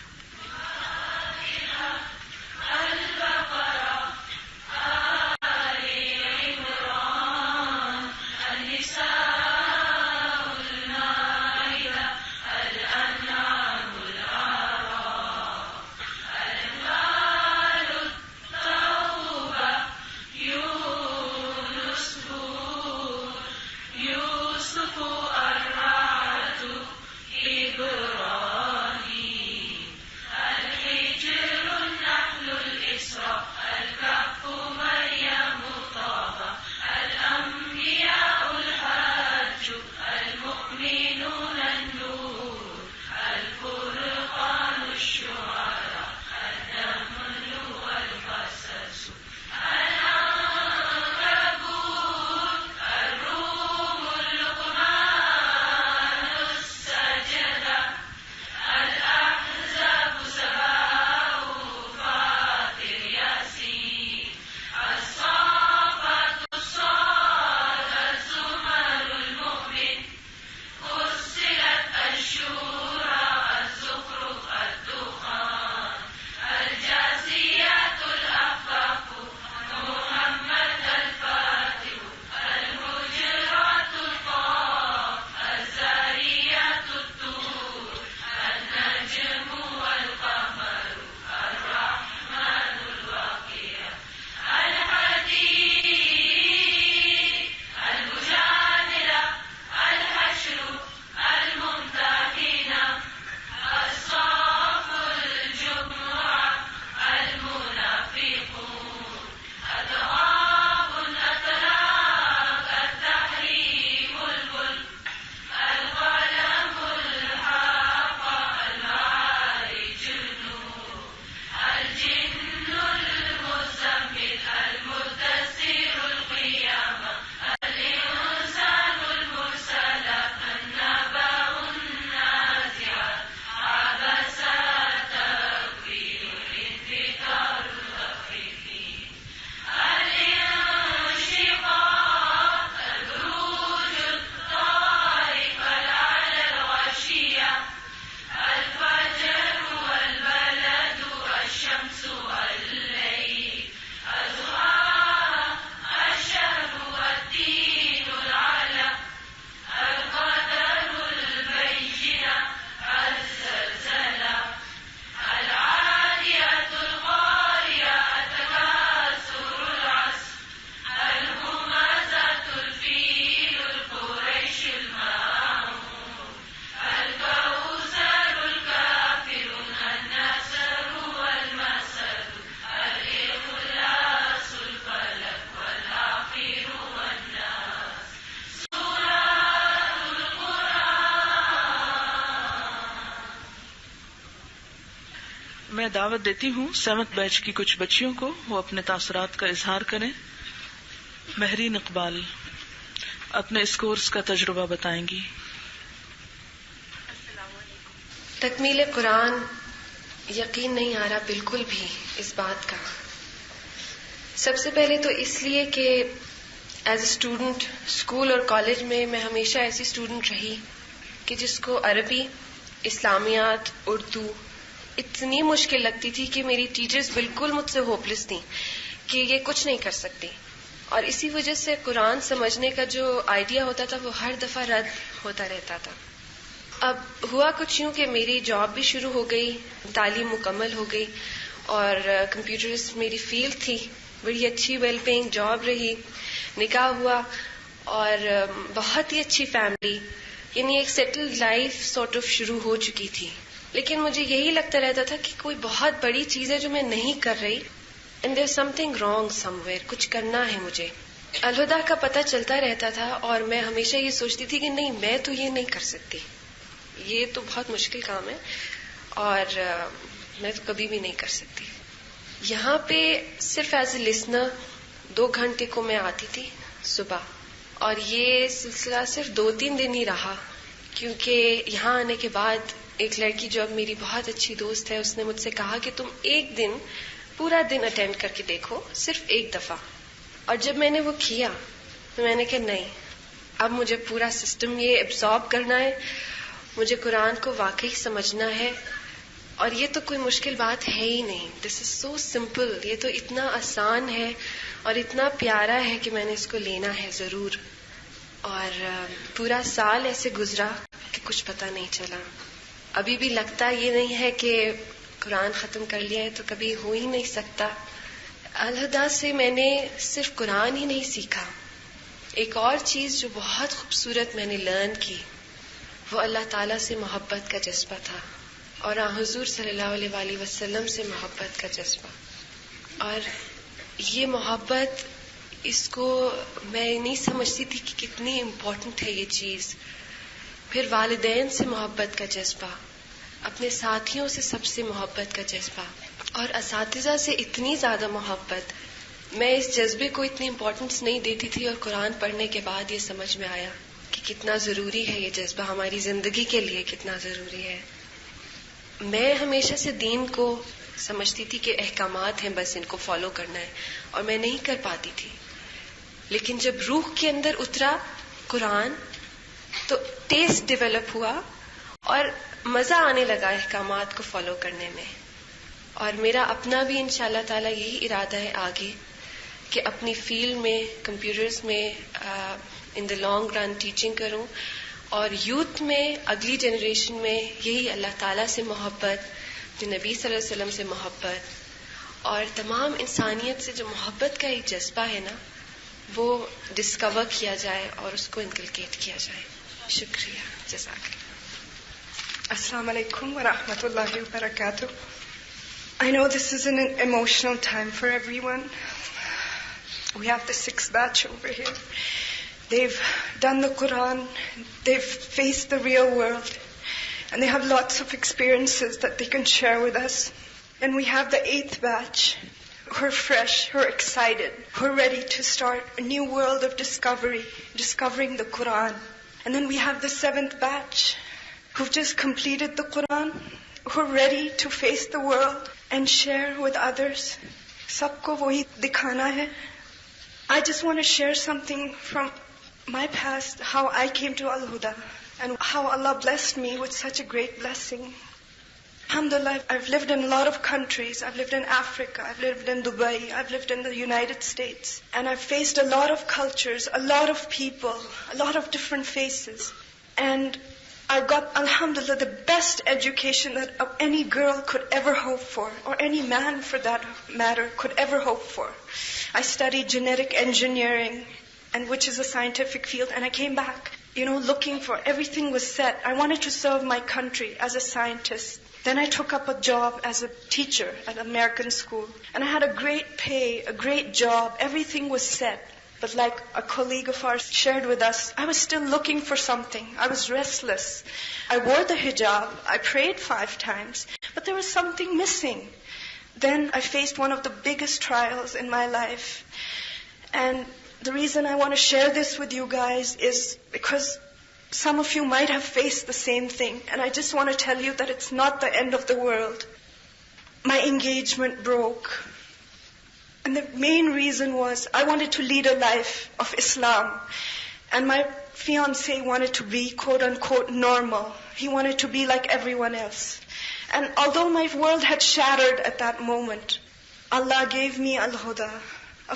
میں دعوت دیتی ہوں 7th بیچ کی کچھ بچیوں کو، وہ اپنے تاثرات کا اظہار کریں. مہرین اقبال اپنے اس کورس کا تجربہ بتائیں گی. تکمیل قرآن یقین نہیں آ رہا بالکل بھی اس بات کا. سب سے پہلے تو اس لیے کہ ایز اے اسٹوڈنٹ اسکول اور کالج میں ہمیشہ ایسی اسٹوڈنٹ رہی کہ جس کو عربی، اسلامیات، اردو اتنی مشکل لگتی تھی کہ میری ٹیچرز بالکل مجھ سے ہوپلیس تھیں کہ یہ کچھ نہیں کر سکتی، اور اسی وجہ سے قرآن سمجھنے کا جو آئیڈیا ہوتا تھا وہ ہر دفعہ رد ہوتا رہتا تھا. اب ہوا کچھ یوں کہ میری جاب بھی شروع ہو گئی، تعلیم مکمل ہو گئی، اور کمپیوٹرز میری فیلڈ تھی، بڑی اچھی ویل پیئنگ جاب رہی، نکاح ہوا اور بہت ہی اچھی فیملی، یعنی ایک سیٹلڈ لائف سارٹ آف شروع ہو چکی تھی. لیکن مجھے یہی لگتا رہتا تھا کہ کوئی بہت بڑی چیز ہے جو میں نہیں کر رہی، and there some thing wrong some where, کچھ کرنا ہے مجھے. الہدا کا پتہ چلتا رہتا تھا اور میں ہمیشہ یہ سوچتی تھی کہ نہیں، میں تو یہ نہیں کر سکتی، یہ تو بہت مشکل کام ہے اور میں تو کبھی بھی نہیں کر سکتی. یہاں پہ صرف ایز اے لسنر 2 گھنٹے کو میں آتی تھی صبح، اور یہ سلسلہ صرف 2-3 دن ہی رہا، کیونکہ یہاں آنے کے بعد ایک لڑکی جو اب میری بہت اچھی دوست ہے، اس نے مجھ سے کہا کہ تم ایک دن پورا دن اٹینڈ کر کے دیکھو، صرف ایک دفعہ. اور جب میں نے وہ کیا تو میں نے کہا نہیں، اب مجھے پورا سسٹم یہ ایبزارب کرنا ہے، مجھے قرآن کو واقعی سمجھنا ہے. اور یہ تو کوئی مشکل بات ہے ہی نہیں، دس از سو سمپل، یہ تو اتنا آسان ہے اور اتنا پیارا ہے کہ میں نے اس کو لینا ہے ضرور. اور پورا سال ایسے گزرا کہ کچھ پتہ نہیں چلا. ابھی بھی لگتا یہ نہیں ہے کہ قرآن ختم کر لیا ہے تو کبھی ہو ہی نہیں سکتا. الہدا سے میں نے صرف قرآن ہی نہیں سیکھا، ایک اور چیز جو بہت خوبصورت میں نے لرن کی، وہ اللہ تعالیٰ سے محبت کا جذبہ تھا، اور حضور صلی اللہ علیہ وآلہ وسلم سے محبت کا جذبہ. اور یہ محبت، اس کو میں نہیں سمجھتی تھی کہ کتنی امپورٹنٹ ہے یہ چیز. پھر والدین سے محبت کا جذبہ، اپنے ساتھیوں سے سب سے محبت کا جذبہ، اور اساتذہ سے اتنی زیادہ محبت. میں اس جذبے کو اتنی امپورٹنس نہیں دیتی تھی، اور قرآن پڑھنے کے بعد یہ سمجھ میں آیا کہ کتنا ضروری ہے یہ جذبہ، ہماری زندگی کے لیے کتنا ضروری ہے. میں ہمیشہ سے دین کو سمجھتی تھی کہ احکامات ہیں، بس ان کو فالو کرنا ہے، اور میں نہیں کر پاتی تھی. لیکن جب روح کے اندر اترا قرآن تو ٹیسٹ ڈیولپ ہوا اور مزہ آنے لگا احکامات کو فالو کرنے میں. اور میرا اپنا بھی انشاءاللہ تعالی یہی ارادہ ہے آگے کہ اپنی فیلڈ میں، کمپیوٹرز میں ان دا لانگ رن ٹیچنگ کروں، اور یوتھ میں، اگلی جنریشن میں یہی اللہ تعالیٰ سے محبت، جو نبی صلی اللہ علیہ وسلم سے محبت، اور تمام انسانیت سے جو محبت کا ایک جذبہ ہے نا، وہ ڈسکور کیا جائے اور اس کو انکلکیٹ کیا جائے. شکریہ، جزاک اللہ. Assalamu alaikum wa rahmatullahi wa barakatuh. I know this is an emotional time for everyone. We have the 6th batch over here. They've done the Quran, they've faced the real world, and they have lots of experiences that they can share with us. And we have the 8th batch, who are fresh, who are excited, who are ready to start a new world of discovering the Quran. And then we have the 7th batch, who've just completed the Quran, who are ready to face the world and share with others. Sabko wahi dikhana hai. I just want to share something from my past, how I came to Al-Huda, and how Allah blessed me with such a great blessing. Alhamdulillah, I've lived in a lot of countries. I've lived in Africa, I've lived in Dubai, I've lived in the United States. And I've faced a lot of cultures, a lot of people, a lot of different faces. And I got, alhamdulillah, the best education that any girl could ever hope for, or any man for that matter could ever hope for. I studied genetic engineering, and which is a scientific field, and I came back, looking for, everything was set. I wanted to serve my country as a scientist. Then I took up a job as a teacher at an American school, and I had a great pay, a great job, everything was set. But like a colleague of ours shared with us, I was still looking for something. I was restless. I wore the hijab. I prayed 5 times. But there was something missing. Then I faced one of the biggest trials in my life. And the reason I want to share this with you guys is because some of you might have faced the same thing. And I just want to tell you that it's not the end of the world. My engagement broke. And the main reason was I wanted to lead a life of Islam. And my fiancé wanted to be quote-unquote normal. He wanted to be like everyone else. And although my world had shattered at that moment, Allah gave me Al-Huda.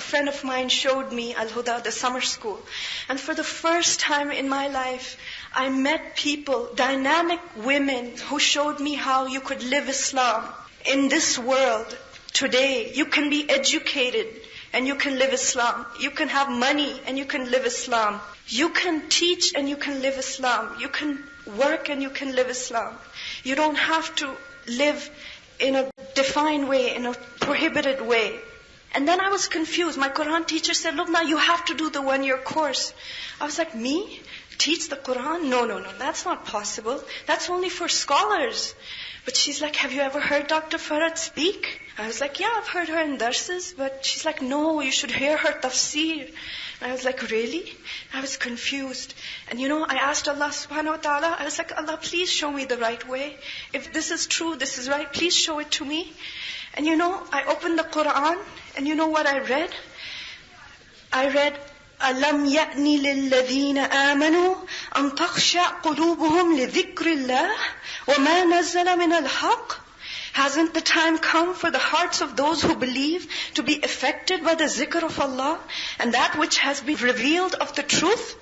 A friend of mine showed me Al-Huda, the summer school. And for the first time in my life, I met people, dynamic women, who showed me how you could live Islam in this world. Today, you can be educated and you can live Islam. You can have money and you can live Islam. You can teach and you can live Islam. You can work and you can live Islam. You don't have to live in a defined way, in a prohibited way. And then I was confused. My Quran teacher said, look, now you have to do the 1-year course. I was like, me? Teach the Quran? No, that's not possible. That's only for scholars. But she's like, have you ever heard Dr. Farad speak? I was like, yeah, I've heard her in darses. But she's like, no, you should hear her tafsir. And I was like, really? I was confused. And I asked Allah subhanahu wa ta'ala, I was like, Allah, please show me the right way. If this is true, this is right, please show it to me. And I opened the Quran, and you know what I read? I read, أَلَمْ يَأْنِ لِلَّذِينَ آمَنُوا أَن تَخْشَعَ قُلُوبُهُمْ لِذِكْرِ اللَّهِ وَمَا نَزَّلَ مِنَ الْحَقِّ. Hasn't the time come for the hearts of those who believe to be affected by the zikr of Allah and that which has been revealed of the truth?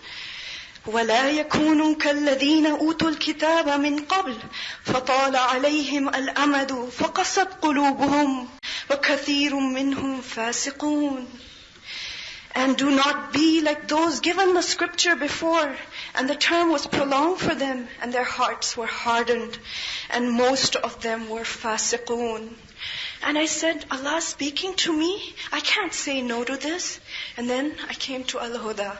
وَلَا يَكُونُوا كَالَّذِينَ أُوتُوا الْكِتَابَ مِنْ قَبْلِ فَطَالَ عَلَيْهِمْ الْأَمَدُ فَقَسَتْ قُلُوبُهُمْ وَكَثِيرٌ مِّنْهُمْ فَاسِقُونَ. And do not be like those given the scripture before, and the term was prolonged for them, and their hearts were hardened, and most of them were fasiqoon. And I said, Allah speaking to me? I can't say no to this. And then I came to Al-Huda.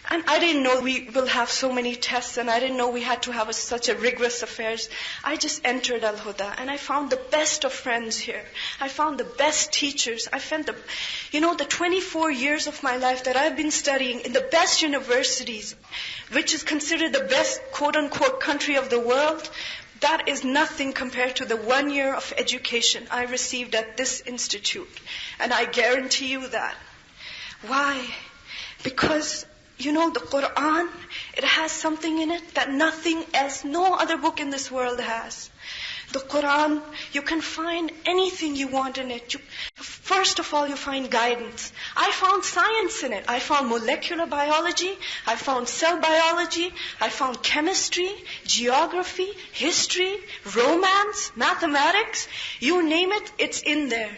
And I didn't know we will have so many tests, and I didn't know we had to have such a rigorous affairs. I just entered Al-Huda, and I found the best of friends here. I found the best teachers. I found the 24 years of my life that I've been studying in the best universities, which is considered the best quote-unquote country of the world. That is nothing compared to the 1 year of education I received at this institute. And I guarantee you that. Why? Because the Quran, it has something in it that nothing else, no other book in this world has. The Quran, you can find anything you want in it. First of all, you find guidance. I found science in it. I found molecular biology. I found cell biology. I found chemistry, geography, history, romance, mathematics. You name it, it's in there.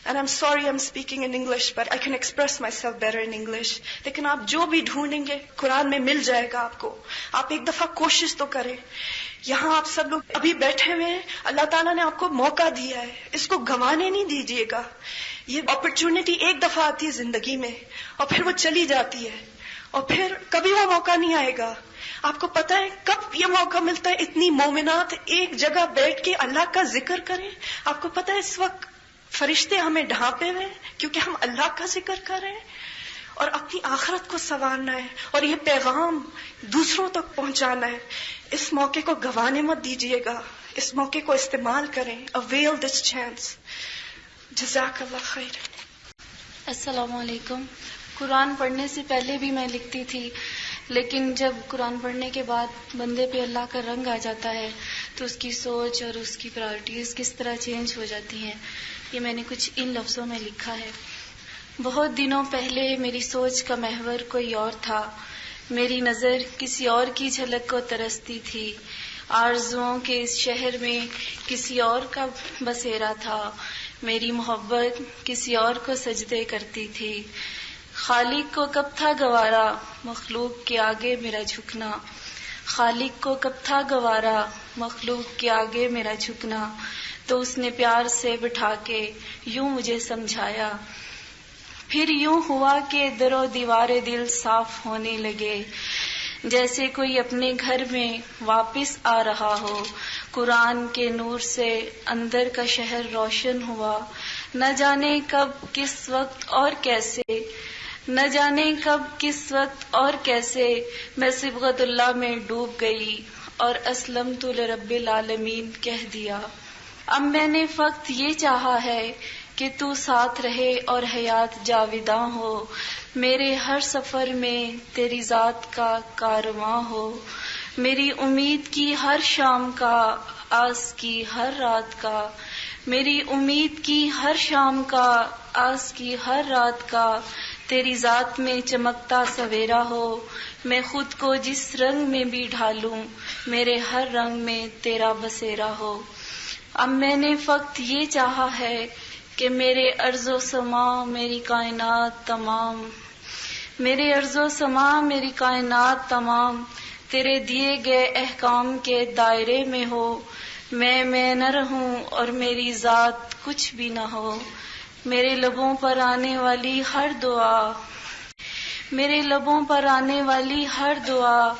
And I'm sorry I'm speaking in English, but I can express myself better in English. لیکن آپ جو بھی ڈھونڈیں گے قرآن میں مل جائے گا آپ کو. آپ ایک دفعہ کوشش تو کریں. یہاں آپ سب لوگ ابھی بیٹھے ہوئے ہیں, اللہ تعالیٰ نے آپ کو موقع دیا ہے, اس کو گنوانے نہیں دیجیے گا. یہ اپرچونٹی ایک دفعہ آتی ہے زندگی میں, اور پھر وہ چلی جاتی ہے, اور پھر کبھی وہ موقع نہیں آئے گا. آپ کو پتہ ہے کب یہ موقع ملتا ہے؟ اتنی مومنات ایک جگہ بیٹھ کے اللہ کا ذکر کریں. آپ کو پتہ ہے اس وقت فرشتے ہمیں ڈھانپے ہوئے کیونکہ ہم اللہ کا ذکر کر رہے ہیں, اور اپنی آخرت کو سنوارنا ہے, اور یہ پیغام دوسروں تک پہنچانا ہے. اس موقع کو گنوانے مت دیجیے گا, اس موقع کو استعمال کریں. Avail this chance. جزاک اللہ خیر. السلام علیکم. قرآن پڑھنے سے پہلے بھی میں لکھتی تھی, لیکن جب قرآن پڑھنے کے بعد بندے پہ اللہ کا رنگ آ جاتا ہے تو اس کی سوچ اور اس کی پرائرٹیز کس طرح چینج ہو جاتی ہیں. یہ میں نے کچھ ان لفظوں میں لکھا ہے. بہت دنوں پہلے میری سوچ کا محور کوئی اور تھا. میری نظر کسی اور کی جھلک کو ترستی تھی. آرزوؤں کے اس شہر میں کسی اور کا بسیرا تھا. میری محبت کسی اور کو سجدے کرتی تھی. خالق کو کب تھا گوارا مخلوق کے آگے میرا جھکنا. خالق کو کب تھا گوارا مخلوق کے آگے میرا جھکنا. تو اس نے پیار سے بٹھا کے یوں مجھے سمجھایا. پھر یوں ہوا کہ در و دیوار دل صاف ہونے لگے, جیسے کوئی اپنے گھر میں واپس آ رہا ہو. قرآن کے نور سے اندر کا شہر روشن ہوا. نہ جانے کب کس وقت اور کیسے, نہ جانے کب کس وقت اور کیسے میں صبغت اللہ میں ڈوب گئی اور اسلمت لرب العالمین کہہ دیا. اب میں نے فقط یہ چاہا ہے کہ تو ساتھ رہے اور حیات جاویداں ہو. میرے ہر سفر میں تیری ذات کا کارواں ہو. میری امید کی ہر شام کا, آس کی ہر رات کا. میری امید کی ہر شام کا, آس کی ہر رات کا. تیری ذات میں چمکتا سویرا ہو. میں خود کو جس رنگ میں بھی ڈھالوں, میرے ہر رنگ میں تیرا بسیرا ہو. اب میں نے فقط یہ چاہا ہے کہ میرے ارض و سما میری کائنات تمام, میرے ارض و سما میری کائنات تمام تیرے دیے گئے احکام کے دائرے میں ہو، میں نہ رہوں اور میری ذات کچھ بھی نہ ہو. میرے لبوں پر آنے والی ہر دعا، میرے لبوں پر آنے والی ہر دعا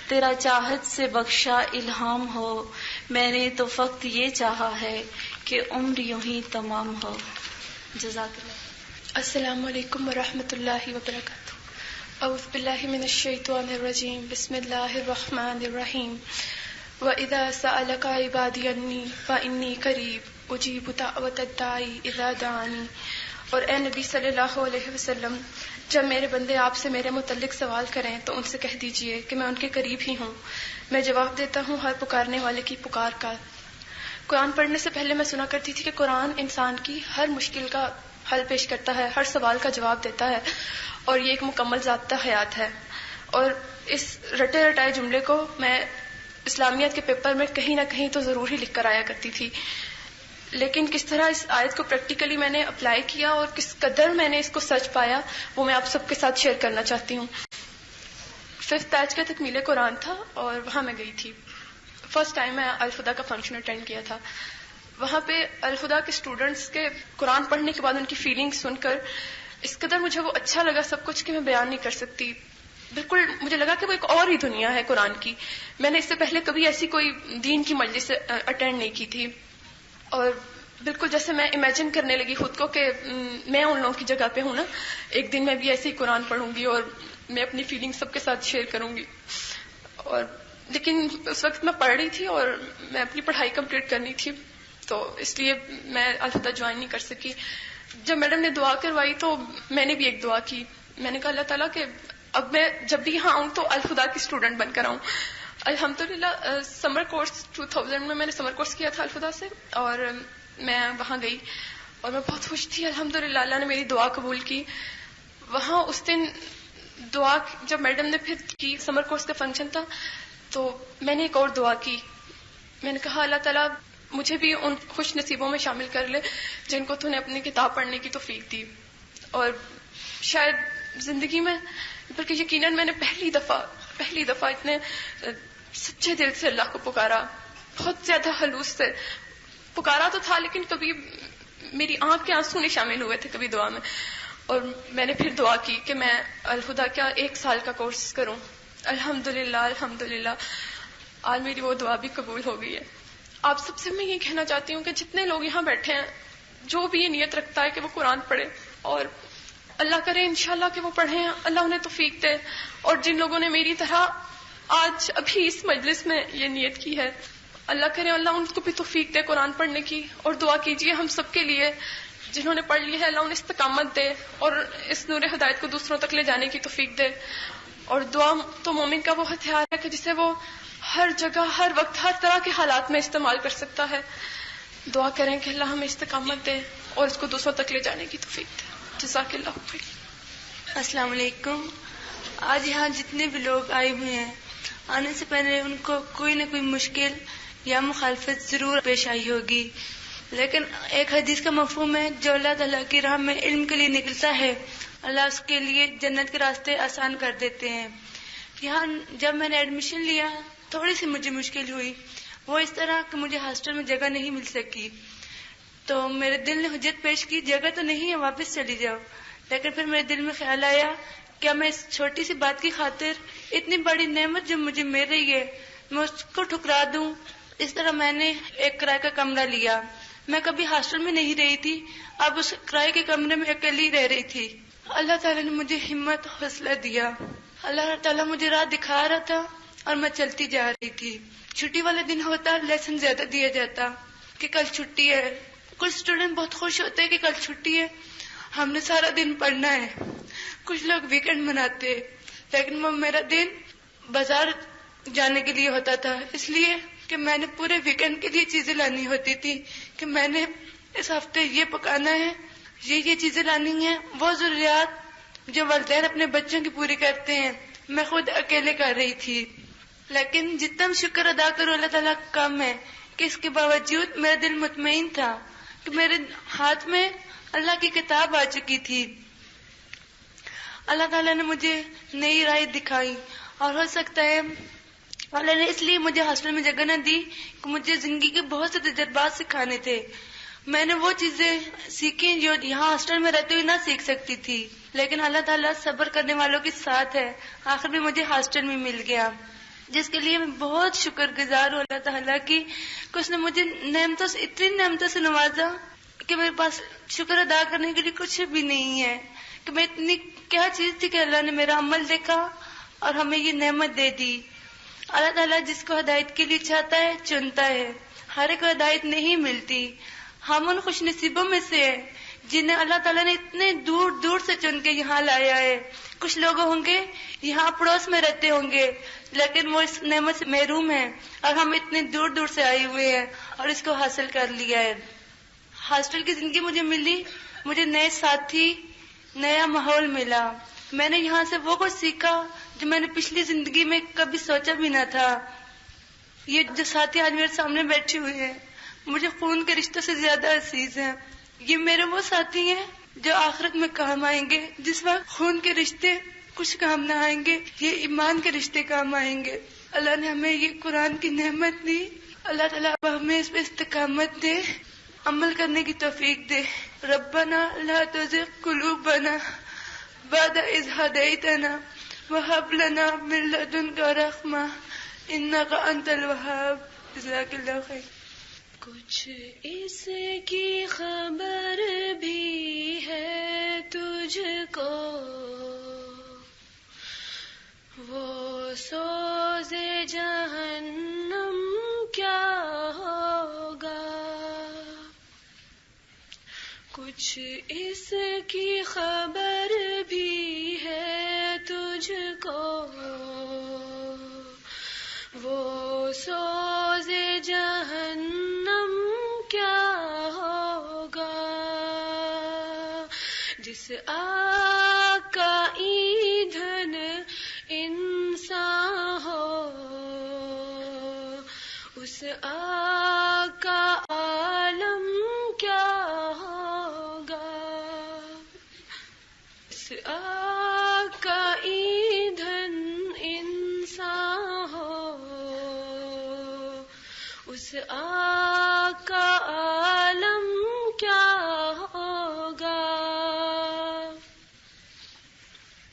تیرا چاہت سے بخشا الہام ہو. میں نے تو فقط یہ چاہا ہے کہ عمر یوں ہی تمام ہو. جزاک اللہ. السلام علیکم ورحمۃ اللہ وبرکاتہ. اعوذ باللہ من الشیطان الرجیم. بسم اللہ الرحمن الرحیم. وَإِذَا سَأَلَكَ عِبَادِي عَنِّي فَإِنِّي قَرِيبٌ أُجِيبُ دَعْوَةَ الدَّاعِ إِذَا دَعَانِ. اور اے نبی صلی اللہ علیہ وسلم، جب میرے بندے آپ سے میرے متعلق سوال کریں تو ان سے کہہ دیجئے کہ میں ان کے قریب ہی ہوں، میں جواب دیتا ہوں ہر پکارنے والے کی پکار کا. قرآن پڑھنے سے پہلے میں سنا کرتی تھی کہ قرآن انسان کی ہر مشکل کا حل پیش کرتا ہے، ہر سوال کا جواب دیتا ہے، اور یہ ایک مکمل ضابطہ حیات ہے. اور اس رٹے رٹائے جملے کو میں اسلامیات کے پیپر میں کہیں نہ کہیں تو ضرور ہی لکھ کر آیا کرتی تھی، لیکن کس طرح اس آیت کو پریکٹیکلی میں نے اپلائی کیا اور کس قدر میں نے اس کو سچ پایا، وہ میں آپ سب کے ساتھ شیئر کرنا چاہتی ہوں. 5th بیچ کا تکمیل قرآن تھا اور وہاں میں گئی تھی. فرسٹ ٹائم میں الخدا کا فنکشن اٹینڈ کیا تھا. وہاں پہ الخدا کے اسٹوڈنٹس کے قرآن پڑھنے کے بعد ان کی فیلنگ سن کر اس قدر مجھے وہ اچھا لگا سب کچھ کہ میں بیان نہیں کر سکتی. بالکل مجھے لگا کہ وہ ایک اور ہی دنیا ہے قرآن کی. میں نے اس سے پہلے کبھی ایسی کوئی دین کی مجلس اٹینڈ نہیں کی تھی، اور بالکل جیسے میں امیجن کرنے لگی خود کو کہ میں ان لوگوں کی جگہ پہ ہوں نا، ایک دن میں بھی ایسے ہی قرآن پڑھوں گی اور میں اپنی فیلنگ سب کے ساتھ شیئر کروں گی. اور لیکن اس وقت میں پڑھ رہی تھی اور میں اپنی پڑھائی کمپلیٹ کرنی تھی، تو اس لیے میں الخدا جوائن نہیں کر سکی. جب میڈم نے دعا کروائی تو میں نے بھی ایک دعا کی. میں نے کہا اللہ تعالیٰ کہ اب میں جب بھی یہاں آؤں تو الخدا کی اسٹوڈنٹ بن کر آؤں. الحمدللہ سمر کورس 2000 میں نے سمر کورس کیا تھا الخدا سے، اور میں وہاں گئی اور میں بہت خوش تھی. الحمدللہ اللہ نے میری دعا قبول کی. وہاں اس دن دعا جب میڈم نے پھر کی، سمر کورس کا فنکشن تھا، تو میں نے ایک اور دعا کی. میں نے کہا اللہ تعالیٰ مجھے بھی ان خوش نصیبوں میں شامل کر لے جن کو تو نے اپنی کتاب پڑھنے کی توفیق دی. اور شاید زندگی میں، بلکہ یقیناً میں نے پہلی دفعہ اتنے سچے دل سے اللہ کو پکارا، بہت زیادہ خلوص سے پکارا تو تھا، لیکن کبھی میری آنکھ کے آنسو نہیں شامل ہوئے تھے کبھی دعا میں. اور میں نے پھر دعا کی کہ میں الخدا کا 1 سال کا کورس کروں. الحمدللہ آج میری وہ دعا بھی قبول ہو گئی ہے. آپ سب سے میں یہ کہنا چاہتی ہوں کہ جتنے لوگ یہاں بیٹھے ہیں، جو بھی یہ نیت رکھتا ہے کہ وہ قرآن پڑھے، اور اللہ کرے انشاءاللہ کہ وہ پڑھیں، اللہ انہیں توفیق دے. اور جن لوگوں نے میری طرح آج ابھی اس مجلس میں یہ نیت کی ہے، اللہ کرے اللہ ان کو بھی توفیق دے قرآن پڑھنے کی. اور دعا کیجیے ہم سب کے لیے جنہوں نے پڑھ لی ہے، اللہ انہیں استقامت دے اور اس نور ہدایت کو دوسروں تک لے جانے کی توفیق دے. اور دعا تو مومن کا وہ ہتھیار ہے کہ جسے وہ ہر جگہ، ہر وقت، ہر طرح کے حالات میں استعمال کر سکتا ہے. دعا کریں کہ اللہ ہمیں استقامت دے اور اس کو دوسروں تک لے جانے کی توفیق دے. جزاک اللہ خیر. السلام علیکم. آج یہاں جتنے بھی لوگ آئے ہوئے ہیں، آنے سے پہلے ان کو کوئی نہ کوئی مشکل یا مخالفت ضرور پیش آئی ہوگی، لیکن ایک حدیث کا مفہوم ہے، جو اللہ تعالیٰ کی راہ میں علم کے لیے نکلتا ہے اللہ اس کے لیے جنت کے راستے آسان کر دیتے ہیں. یہاں جب میں نے ایڈمیشن لیا تھوڑی سی مجھے مشکل ہوئی، وہ اس طرح کہ مجھے ہاسٹل میں جگہ نہیں مل سکی، تو میرے دل نے حجت پیش کی جگہ تو نہیں ہے، واپس چلی جاؤ. لیکن پھر میرے دل میں خیال آیا کیا میں اس چھوٹی سی بات کی خاطر اتنی بڑی نعمت جو مجھے مل رہی ہے میں اس کو ٹھکرا دوں. اس طرح میں نے ایک کرائے کا کمرہ لیا. میں کبھی ہاسٹل میں نہیں رہی تھی، اب اس کرائے کے کمرے میں اکیلی رہ رہی تھی. اللہ تعالیٰ نے مجھے ہمت حوصلہ دیا. اللہ تعالیٰ مجھے راہ دکھا رہا تھا اور میں چلتی جا رہی تھی. چھٹی والے دن ہوتا لیسن زیادہ دیا جاتا کہ کل چھٹی ہے. کچھ اسٹوڈنٹ بہت خوش ہوتے ہیں کہ کل چھٹی ہے، ہم نے سارا دن پڑھنا ہے. کچھ لوگ ویکینڈ مناتے، لیکن وہ میرا دن بازار جانے کے لیے ہوتا تھا، اس لیے کہ میں نے پورے ویکینڈ کے لیے چیزیں لانی ہوتی تھی کہ میں نے اس ہفتے یہ پکانا ہے، یہ چیزیں لانی ہیں. وہ ضروریات جو والدین اپنے بچوں کی پوری کرتے ہیں میں خود اکیلے کر رہی تھی. لیکن جتنا شکر ادا کروں اللہ تعالیٰ کا کم ہے کہ اس کے باوجود میرا دل مطمئن تھا کہ میرے ہاتھ میں اللہ کی کتاب آ چکی تھی. اللہ تعالیٰ نے مجھے نئی راہ دکھائی، اور ہو سکتا ہے اللہ نے اس لیے مجھے ہاسٹل میں جگہ نہ دی کہ مجھے زندگی کے بہت سے تجربات سکھانے تھے. میں نے وہ چیزیں سیکھی جو یہاں ہاسٹل میں رہتے ہوئے نہ سیکھ سکتی تھی، لیکن اللہ تعالیٰ صبر کرنے والوں کے ساتھ ہے. آخر میں مجھے ہاسٹل میں مل گیا، جس کے لیے میں بہت شکر گزار ہوں اللہ تعالیٰ کی کہ اس نے مجھے اتنی نعمتوں سے نوازا کہ میرے پاس شکر ادا کرنے کے لیے کچھ بھی نہیں ہے کہ میں اتنی کیا چیز تھی کہ اللہ نے میرا عمل دیکھا اور ہمیں یہ نعمت دے دی. اللہ تعالیٰ جس کو ہدایت کے لیے چاہتا ہے چنتا ہے، ہر ایک کو ہدایت نہیں ملتی. ہم ان خوش نصیبوں میں سے ہیں جنہیں اللہ تعالیٰ نے اتنے دور دور سے چن کے یہاں لایا ہے. کچھ لوگ ہوں گے یہاں پڑوس میں رہتے ہوں گے لیکن وہ اس نعمت سے محروم ہیں، اور ہم اتنے دور دور سے آئے ہوئے ہیں اور اس کو حاصل کر لیا ہے. ہاسٹل کی زندگی مجھے ملی، مجھے نئے ساتھی، نیا ماحول ملا. میں نے یہاں سے وہ کچھ سیکھا جو میں نے پچھلی زندگی میں کبھی سوچا بھی نہ تھا. یہ جو ساتھی آج میرے سامنے بیٹھے ہوئے ہیں مجھے خون کے رشتوں سے زیادہ عزیز ہیں. یہ میرے وہ ساتھی ہیں جو آخرت میں کام آئیں گے. جس وقت خون کے رشتے کچھ کام نہ آئیں گے، یہ ایمان کے رشتے کام آئیں گے. اللہ نے ہمیں یہ قرآن کی نعمت دی. اللہ تعالیٰ اب ہمیں اس پہ استقامت دے، عمل کرنے کی توفیق دے. ربنا لا تزغ قلوبنا بعد اذ هديتنا وهب لنا من لدنك رحمة انك انت الوهاب. جزاک اللہ خیر. کچھ اس کی خبر بھی ہے تجھ کو، وہ سوز جہنم کیا ہوگا. کچھ اس کی خبر بھی ہے تجھ کو، وہ سوز جہنم کیا ہوگا. جس آگ کا ایندھن انسان ہو، اس آگ کا عالم کیا ہوگا. اس آگ کا ایندھن انسان ہو، اس آگ کا عالم کیا ہوگا.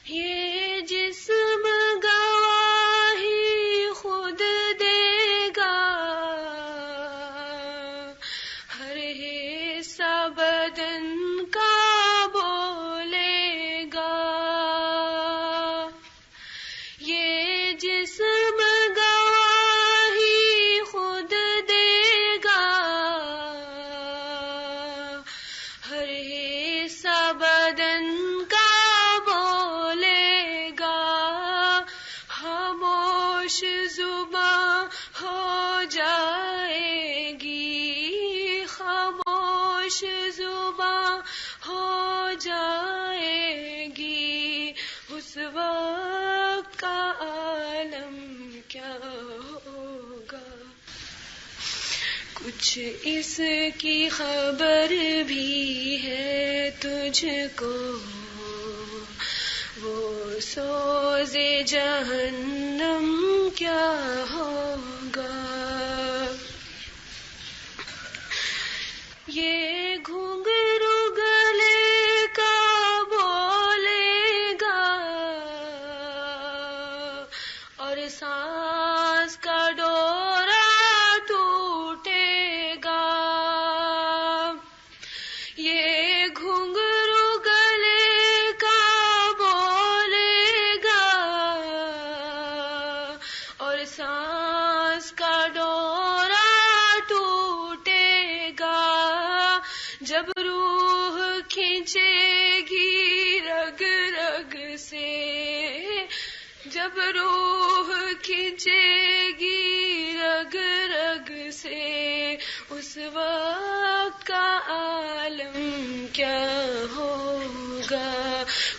یہ جسم گواہی خود دے گا، ہر حصہ بدن کا بولے گا. یہ جسم گواہی خود دے گا، ہر حصہ بدن کا بولے گا. خاموش زباں ہو جائے گی، خاموش زباں ہو جائے گی. اس وقت کا عالم کیا ہوگا. کچھ اس کی خبر بھی ہے تجھ کو، وہ سوز جہنم کیا ہوگا. یہ گھنگرو گلے کا بولے گا، اور سانس کا ڈورا ٹوٹے گا. یہ گھنگرو گلے کا بولے گا، اور سانس کا ڈورا ٹوٹے گا. جب روح کھینچے گی رگ رگ سے، جب روح کھینچے گی رگ رگ سے، اس وقت کا عالم کیا ہوگا.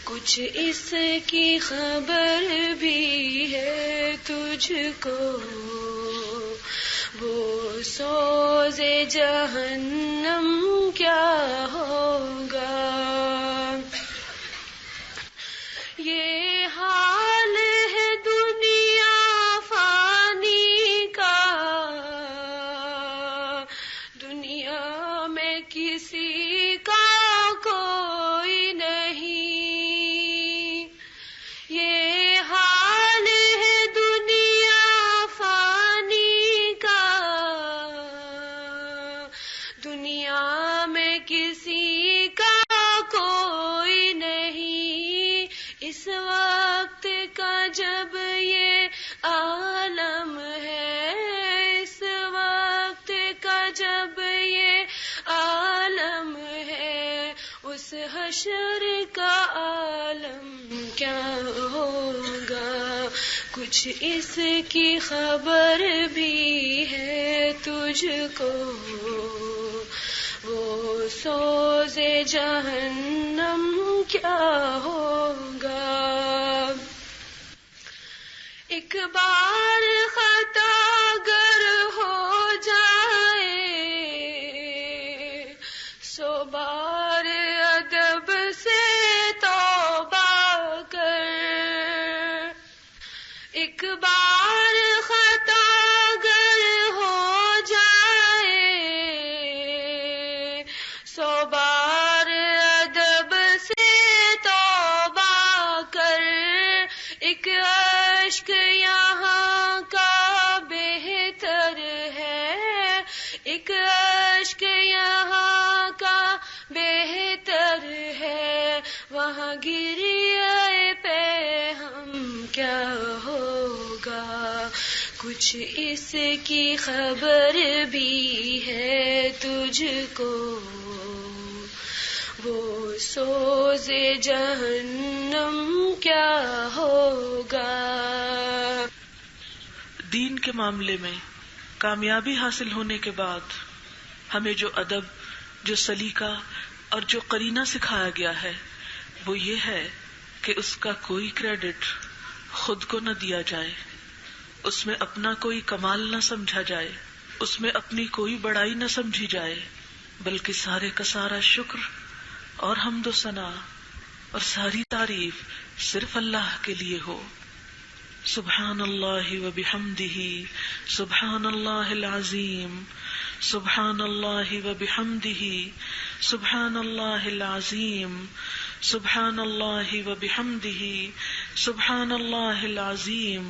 کچھ اس کی خبر بھی ہے تجھ کو، وہ سوز جہنم کیا ہوگا. یہ حال ہے دنیا فانی عالم ہے، اس وقت کا جب یہ عالم ہے، اس حشر کا عالم کیا ہوگا، کچھ اس کی خبر بھی ہے تجھ کو، وہ سوز جہنم کیا ہوگا۔ ایک بار خطا گر ہو جائے، 100 بار ادب سے توبہ کر، ایک بار خطا گر ہو جائے، 100 بار ادب سے توبہ کر، ایک عشق یہاں کا بہتر ہے، ایک عشق یہاں کا بہتر ہے، وہاں گریہ پہ ہم کیا ہوگا، کچھ اس کی خبر بھی ہے تجھ کو، وہ سوز جہنم کیا ہوگا۔ دین کے معاملے میں کامیابی حاصل ہونے کے بعد ہمیں جو ادب، جو سلیقہ اور جو قرینہ سکھایا گیا ہے وہ یہ ہے کہ اس کا کوئی کریڈٹ خود کو نہ دیا جائے، اس میں اپنا کوئی کمال نہ سمجھا جائے، اس میں اپنی کوئی بڑائی نہ سمجھی جائے، بلکہ سارے کا سارا شکر اور حمد و ثنا اور ساری تعریف صرف اللہ کے لیے ہو۔ سبحان اللہ و بحمدہ، سبحان اللہ العظیم، سبحان اللہ و بحمدہ، سبحان اللہ العظیم، سبحان اللہ و بحمدہ، سبحان اللہ العظیم،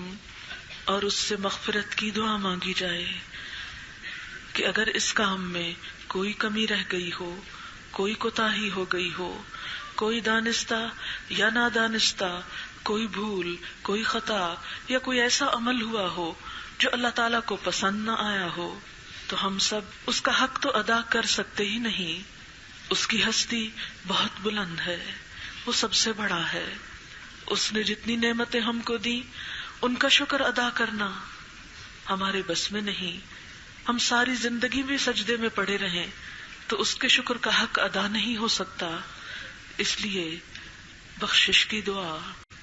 اور اس سے مغفرت کی دعا مانگی جائے کہ اگر اس کام میں کوئی کمی رہ گئی ہو، کوئی کوتاہی ہو گئی ہو، کوئی دانستہ یا نادانستہ کوئی بھول، کوئی خطا یا کوئی ایسا عمل ہوا ہو جو اللہ تعالیٰ کو پسند نہ آیا ہو، تو ہم سب اس کا حق تو ادا کر سکتے ہی نہیں۔ اس کی ہستی بہت بلند ہے، وہ سب سے بڑا ہے، اس نے جتنی نعمتیں ہم کو دی ان کا شکر ادا کرنا ہمارے بس میں نہیں۔ ہم ساری زندگی بھی سجدے میں پڑے رہیں تو اس کے شکر کا حق ادا نہیں ہو سکتا۔ اس لیے بخشش کی دعا،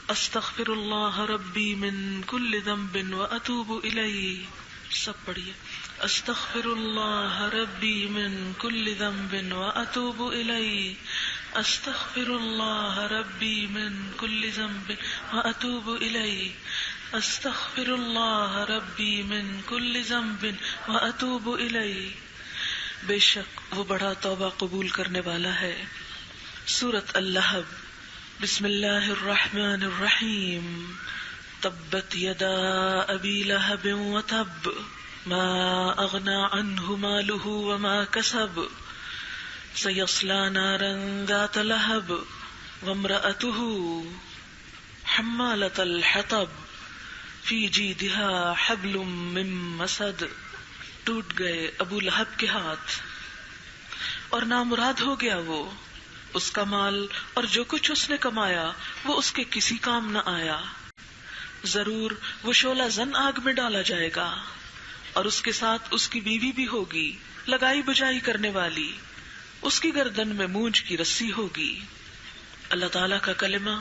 استغفر اللہ ربی من کل ذنب واتوب الیہ، سب پڑھیے، استغفر اللہ ربی من کل ذنب واتوب الیہ، استغفر اللہ ربی من کل ذنب واتوب الیہ، استغفر اللہ ربی من کل ذنب واتوب الیہ۔ بے شک وہ بڑا توبہ قبول کرنے والا ہے۔ سورۃ اللہب، بسم اللہ الرحمن الرحیم۔ تبت یدا ابی لہب وتب، ما اغنی عنہ مالہ وما کسب، سیصلی نارا ذات لہب وامرأتہ حمالۃ الحطب فی جیدہا حبل من مسد۔ ٹوٹ گئے ابو لہب کے ہاتھ اور نامراد ہو گیا وہ، اس کا مال اور جو کچھ اس نے کمایا وہ اس کے کسی کام نہ آیا۔ ضرور وہ شعلہ زن آگ میں ڈالا جائے گا، اور اس کے ساتھ اس کی بیوی بھی ہوگی لگائی بجائی کرنے والی، اس کی گردن میں مونج کی رسی ہوگی۔ اللہ تعالیٰ کا کلمہ،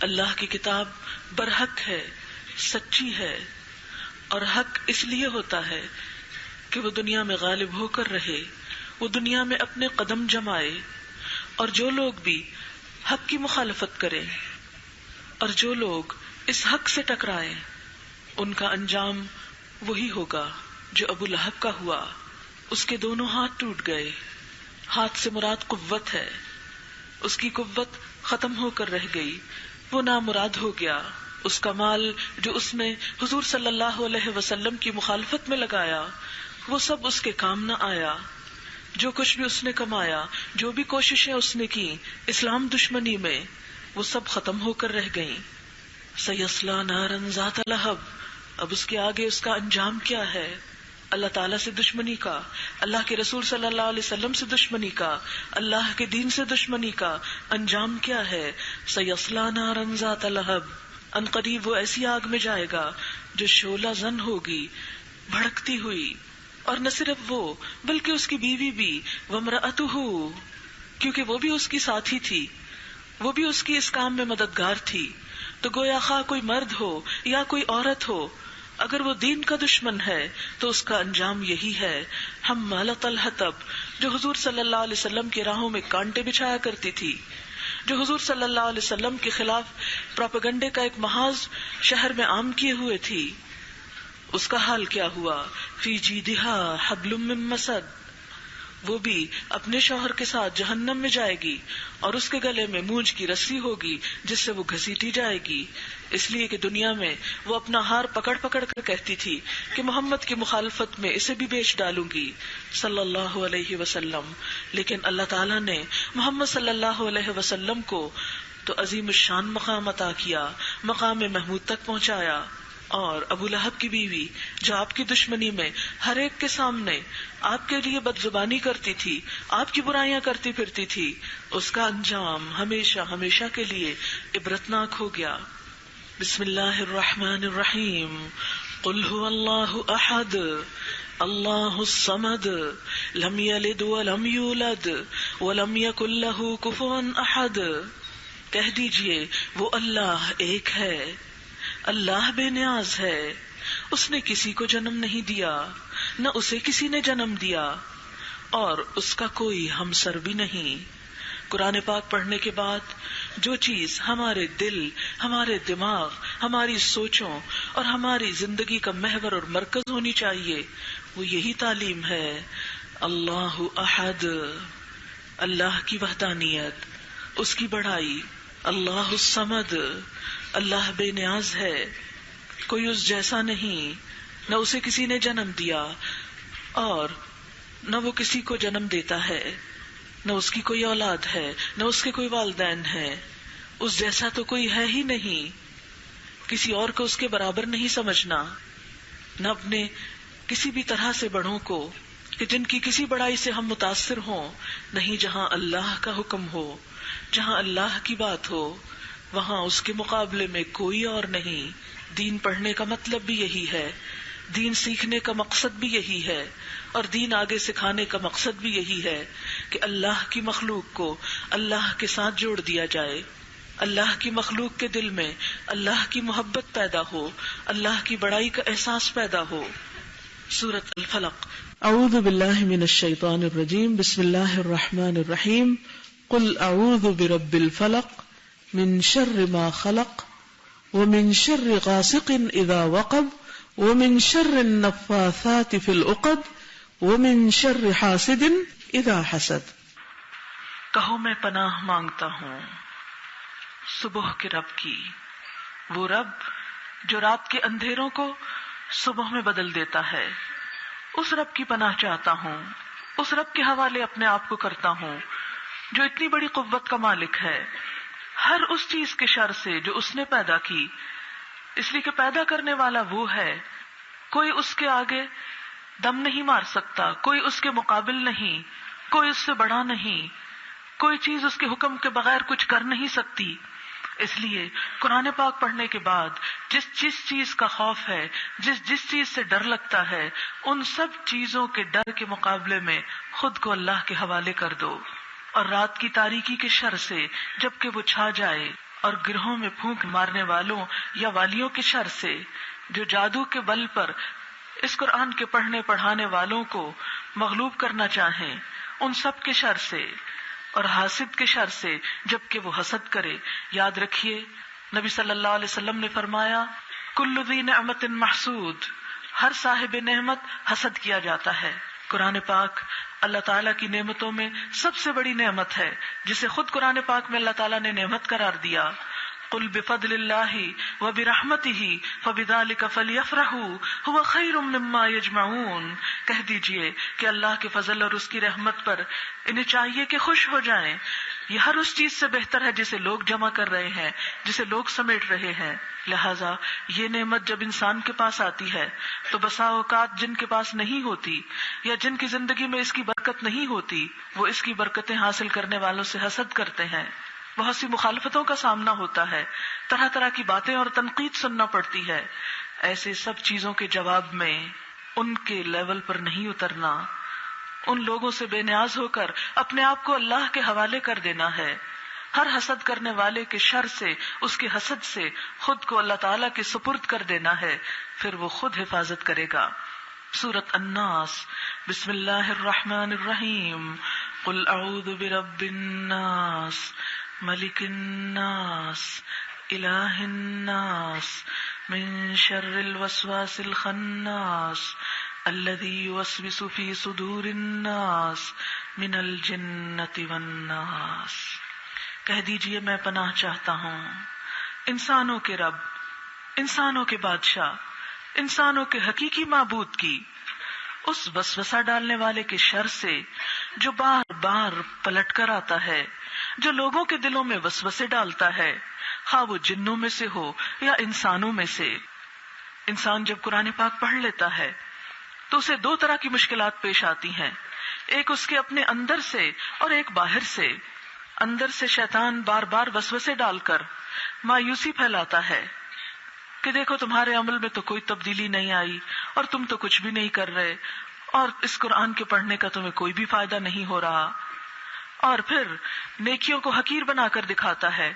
اللہ کی کتاب برحق ہے، سچی ہے، اور حق اس لیے ہوتا ہے کہ وہ دنیا میں غالب ہو کر رہے، وہ دنیا میں اپنے قدم جمائے، اور جو لوگ بھی حق کی مخالفت کریں اور جو لوگ اس حق سے ٹکرائیں ان کا انجام وہی ہوگا جو ابو لہب کا ہوا۔ اس کے دونوں ہاتھ ٹوٹ گئے۔ ہاتھ سے مراد قوت ہے، اس کی قوت ختم ہو کر رہ گئی، وہ نامراد ہو گیا۔ اس کا مال جو اس نے حضور صلی اللہ علیہ وسلم کی مخالفت میں لگایا وہ سب اس کے کام نہ آیا۔ جو کچھ بھی اس نے کمایا، جو بھی کوششیں اس نے کی اسلام دشمنی میں، وہ سب ختم ہو کر رہ گئیں۔ سیصلی نارا ذات لہب، اب اس کے آگے اس کا انجام کیا ہے؟ اللہ تعالیٰ سے دشمنی کا، اللہ کے رسول صلی اللہ علیہ وسلم سے دشمنی کا، اللہ کے دین سے دشمنی کا انجام کیا ہے؟ سیصلی نارا ذات لہب، ان قریب وہ ایسی آگ میں جائے گا جو شعلہ زن ہوگی، بھڑکتی ہوئی. اور نہ صرف وہ بلکہ اس کی بیوی بھی، وامرأتہ، کیونکہ وہ بھی اس کی ساتھی تھی، وہ بھی اس کی اس کام میں مددگار تھی. تو گویا خواہ کوئی مرد ہو یا کوئی عورت ہو، اگر وہ دین کا دشمن ہے تو اس کا انجام یہی ہے. حمالۃ الحطب، جو حضور صلی اللہ علیہ وسلم کی راہوں میں کانٹے بچھایا کرتی تھی، جو حضور صلی اللہ علیہ وسلم کے خلاف پروپیگنڈے کا ایک محاذ شہر میں عام کیے ہوئے تھی، اس کا حال کیا ہوا؟ فی جیدہا حبل من مسد، وہ بھی اپنے شوہر کے ساتھ جہنم میں جائے گی اور اس کے گلے میں مونج کی رسی ہوگی جس سے وہ گھسیٹی جائے گی. اس لیے کہ دنیا میں وہ اپنا ہار پکڑ پکڑ کر کہتی تھی کہ محمد کی مخالفت میں اسے بھی بیچ ڈالوں گی صلی اللہ علیہ وسلم. لیکن اللہ تعالیٰ نے محمد صلی اللہ علیہ وسلم کو تو عظیم الشان مقام عطا کیا، مقام محمود تک پہنچایا. اور ابو لہب کی بیوی جو آپ کی دشمنی میں ہر ایک کے سامنے آپ کے لیے بد زبانی کرتی تھی، آپ کی برائیاں کرتی پھرتی تھی، اس کا انجام ہمیشہ ہمیشہ کے لیے عبرتناک ہو گیا. بسم اللہ الرحمن الرحیم. قل هو اللہ احد اللہ الصمد لم یلد ولم یولد ولم یکن له کفوا احد. کہہ دیجئے وہ اللہ ایک ہے، اللہ بے نیاز ہے، اس نے کسی کو جنم نہیں دیا، نہ اسے کسی نے جنم دیا، اور اس کا کوئی ہمسر بھی نہیں. قرآن پاک پڑھنے کے بعد جو چیز ہمارے دل، ہمارے دماغ، ہماری سوچوں اور ہماری زندگی کا محور اور مرکز ہونی چاہیے وہ یہی تعلیم ہے. اللہ احد، اللہ کی وحدانیت، اس کی بڑائی. اللہ الصمد، اللہ بے نیاز ہے، کوئی اس جیسا نہیں، نہ اسے کسی نے جنم دیا اور نہ وہ کسی کو جنم دیتا ہے، نہ اس کی کوئی اولاد ہے، نہ اس کے کوئی والدین ہیں. اس جیسا تو کوئی ہے ہی نہیں. کسی اور کو اس کے برابر نہیں سمجھنا، نہ اپنے کسی بھی طرح سے بڑوں کو کہ جن کی کسی بڑائی سے ہم متاثر ہوں. نہیں، جہاں اللہ کا حکم ہو، جہاں اللہ کی بات ہو، وہاں اس کے مقابلے میں کوئی اور نہیں. دین پڑھنے کا مطلب بھی یہی ہے، دین سیکھنے کا مقصد بھی یہی ہے، اور دین آگے سکھانے کا مقصد بھی یہی ہے کہ اللہ کی مخلوق کو اللہ کے ساتھ جوڑ دیا جائے، اللہ کی مخلوق کے دل میں اللہ کی محبت پیدا ہو، اللہ کی بڑائی کا احساس پیدا ہو. سورۃ الفلق. اعوذ باللہ من الشیطان الرجیم. بسم اللہ الرحمن الرحیم. قل اعوذ برب الفلق من شر ما خلق ومن شر غاسق اذا وقب ومن شر النفاثات في العقد ومن شر حاسد اذا حسد. کہو میں پناہ مانگتا ہوں صبح کے رب کی، وہ رب جو رات کے اندھیروں کو صبح میں بدل دیتا ہے. اس رب کی پناہ چاہتا ہوں، اس رب کے حوالے اپنے آپ کو کرتا ہوں جو اتنی بڑی قوت کا مالک ہے، ہر اس چیز کے شر سے جو اس نے پیدا کی، اس لیے کہ پیدا کرنے والا وہ ہے، کوئی اس کے آگے دم نہیں مار سکتا، کوئی اس کے مقابل نہیں، کوئی اس سے بڑا نہیں، کوئی چیز اس کے حکم کے بغیر کچھ کر نہیں سکتی. اس لیے قرآن پاک پڑھنے کے بعد جس چیز کا خوف ہے، جس چیز سے ڈر لگتا ہے، ان سب چیزوں کے ڈر کے مقابلے میں خود کو اللہ کے حوالے کر دو. اور رات کی تاریکی کے شر سے جبکہ وہ چھا جائے، اور گرہوں میں پھونک مارنے والوں یا والیوں کے شر سے جو جادو کے بل پر اس قرآن کے پڑھنے پڑھانے والوں کو مغلوب کرنا چاہیں، ان سب کے شر سے، اور حاسد کے شر سے جبکہ وہ حسد کرے. یاد رکھیے نبی صلی اللہ علیہ وسلم نے فرمایا کل ذی نعمت محسود، ہر صاحب نعمت حسد کیا جاتا ہے. قرآن پاک اللہ تعالیٰ کی نعمتوں میں سب سے بڑی نعمت ہے جسے خود قرآن پاک میں اللہ تعالیٰ نے نعمت قرار دیا. قل بفضل اللہ وبرحمتہ فبذلک فلیفرحوا ھو خیر مما یجمعون. کہہ دیجئے کہ اللہ کے فضل اور اس کی رحمت پر انہیں چاہیے کہ خوش ہو جائیں، یہ ہر اس چیز سے بہتر ہے جسے لوگ جمع کر رہے ہیں، جسے لوگ سمیٹ رہے ہیں. لہذا یہ نعمت جب انسان کے پاس آتی ہے تو بسا اوقات جن کے پاس نہیں ہوتی یا جن کی زندگی میں اس کی برکت نہیں ہوتی، وہ اس کی برکتیں حاصل کرنے والوں سے حسد کرتے ہیں. بہت سی مخالفتوں کا سامنا ہوتا ہے، طرح طرح کی باتیں اور تنقید سننا پڑتی ہے. ایسے سب چیزوں کے جواب میں ان کے لیول پر نہیں اترنا، ان لوگوں سے بے نیاز ہو کر اپنے آپ کو اللہ کے حوالے کر دینا ہے. ہر حسد کرنے والے کے شر سے، اس کے حسد سے خود کو اللہ تعالیٰ کے سپرد کر دینا ہے، پھر وہ خود حفاظت کرے گا. سورۃ الناس، بسم اللہ الرحمن الرحیم. قل اعوذ برب الناس ملک الناس الہ الناس من شر الوسواس الخناس الذی یوسوس فی صدور الناس من الجنۃ والناس. کہہ دیجئے میں پناہ چاہتا ہوں انسانوں کے رب، انسانوں کے بادشاہ، انسانوں کے حقیقی معبود کی اس وسوسہ ڈالنے والے کے شر سے جو بار بار پلٹ کر آتا ہے، جو لوگوں کے دلوں میں وسوسے ڈالتا ہے، خواہ وہ جنوں میں سے ہو یا انسانوں میں سے. انسان جب قرآن پاک پڑھ لیتا ہے تو اسے دو طرح کی مشکلات پیش آتی ہیں، ایک اس کے اپنے اندر سے اور ایک باہر سے. اندر سے شیطان بار بار وسوسے ڈال کر مایوسی پھیلاتا ہے کہ دیکھو تمہارے عمل میں تو کوئی تبدیلی نہیں آئی اور تم تو کچھ بھی نہیں کر رہے، اور اس قرآن کے پڑھنے کا تمہیں کوئی بھی فائدہ نہیں ہو رہا. اور پھر نیکیوں کو حقیر بنا کر دکھاتا ہے،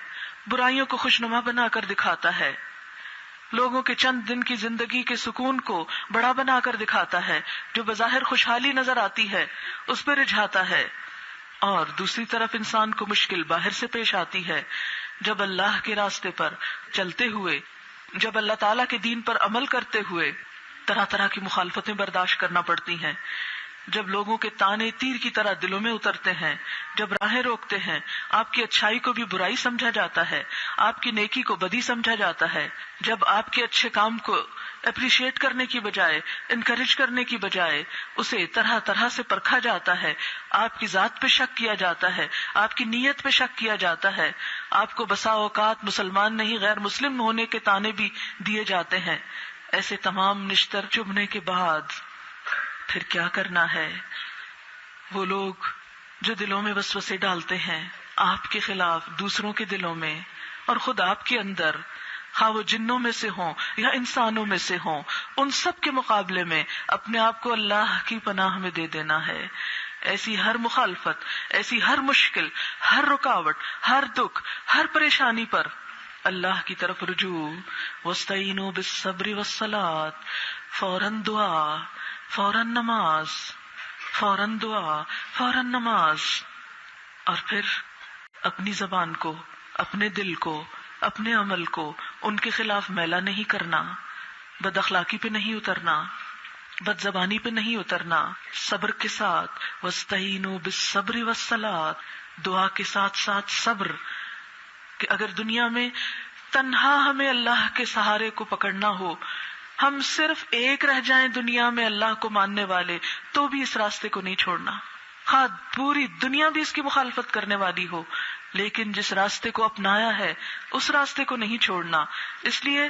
برائیوں کو خوشنما بنا کر دکھاتا ہے، لوگوں کے چند دن کی زندگی کے سکون کو بڑا بنا کر دکھاتا ہے، جو بظاہر خوشحالی نظر آتی ہے اس پہ رجھاتا ہے. اور دوسری طرف انسان کو مشکل باہر سے پیش آتی ہے، جب اللہ کے راستے پر چلتے ہوئے، جب اللہ تعالیٰ کے دین پر عمل کرتے ہوئے طرح طرح کی مخالفتیں برداشت کرنا پڑتی ہیں، جب لوگوں کے تانے تیر کی طرح دلوں میں اترتے ہیں، جب راہیں روکتے ہیں، آپ کی اچھائی کو بھی برائی سمجھا جاتا ہے، آپ کی نیکی کو بدی سمجھا جاتا ہے، جب آپ کے اچھے کام کو اپریشیٹ کرنے کی بجائے، انکریج کرنے کی بجائے اسے طرح طرح سے پرکھا جاتا ہے، آپ کی ذات پہ شک کیا جاتا ہے، آپ کی نیت پہ شک کیا جاتا ہے، آپ کو بسا اوقات مسلمان نہیں غیر مسلم ہونے کے تانے بھی دیے جاتے ہیں. ایسے تمام نشتر چبھنے کے بعد پھر کیا کرنا ہے؟ وہ لوگ جو دلوں میں وسوسے ڈالتے ہیں آپ کے خلاف، دوسروں کے دلوں میں اور خود آپ کے اندر، خواہ وہ جنوں میں سے ہوں یا انسانوں میں سے ہوں، ان سب کے مقابلے میں اپنے آپ کو اللہ کی پناہ میں دے دینا ہے. ایسی ہر مخالفت، ایسی ہر مشکل، ہر رکاوٹ، ہر دکھ، ہر پریشانی پر اللہ کی طرف رجوع. وَاسْتَعِينُوا بِالصَّبْرِ وَالصَّلَاةِ، فوراً دعا، فوراً نماز، فوراً دعا، فوراً نماز. اور پھر اپنی زبان کو، اپنے دل کو، اپنے عمل کو ان کے خلاف میلا نہیں کرنا، بد اخلاقی پہ نہیں اترنا، بد زبانی پہ نہیں اترنا، صبر کے ساتھ. وَاسْتَعِينُوا بِالصَّبْرِ وَالصَّلَاةِ، دعا کے ساتھ ساتھ صبر. کہ اگر دنیا میں تنہا ہمیں اللہ کے سہارے کو پکڑنا ہو، ہم صرف ایک رہ جائیں دنیا میں اللہ کو ماننے والے، تو بھی اس راستے کو نہیں چھوڑنا، خواہ پوری دنیا بھی اس کی مخالفت کرنے والی ہو، لیکن جس راستے کو اپنایا ہے اس راستے کو نہیں چھوڑنا. اس لیے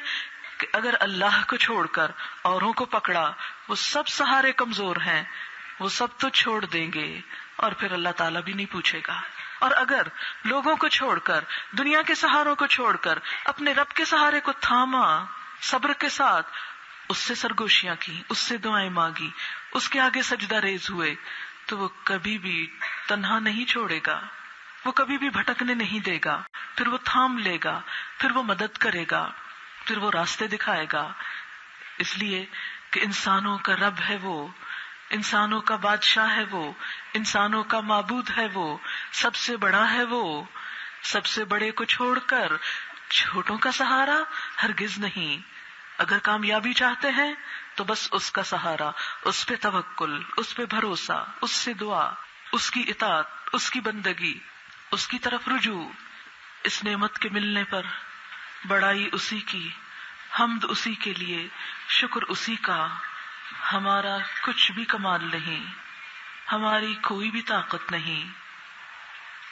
کہ اگر اللہ کو چھوڑ کر اوروں کو پکڑا، وہ سب سہارے کمزور ہیں، وہ سب تو چھوڑ دیں گے اور پھر اللہ تعالیٰ بھی نہیں پوچھے گا. اور اگر لوگوں کو چھوڑ کر، دنیا کے سہاروں کو چھوڑ کر اپنے رب کے سہارے کو تھاما، صبر کے ساتھ اس سے سرگوشیاں کی، اس سے دعائیں مانگی، اس کے آگے سجدہ ریز ہوئے، تو وہ کبھی بھی تنہا نہیں چھوڑے گا، وہ کبھی بھی بھٹکنے نہیں دے گا. پھر وہ تھام لے گا، پھر وہ مدد کرے گا، پھر وہ راستے دکھائے گا. اس لیے کہ انسانوں کا رب ہے وہ، انسانوں کا بادشاہ ہے وہ، انسانوں کا معبود ہے وہ، سب سے بڑا ہے وہ. سب سے بڑے کو چھوڑ کر چھوٹوں کا سہارا ہرگز نہیں. اگر کامیابی چاہتے ہیں تو بس اس کا سہارا، اس پہ توکل، اس پہ بھروسہ، اس سے دعا، اس کی اطاعت، اس کی بندگی، اس کی طرف رجوع. اس نعمت کے ملنے پر بڑائی اسی کی، حمد اسی کے لیے، شکر اسی کا. ہمارا کچھ بھی کمال نہیں، ہماری کوئی بھی طاقت نہیں.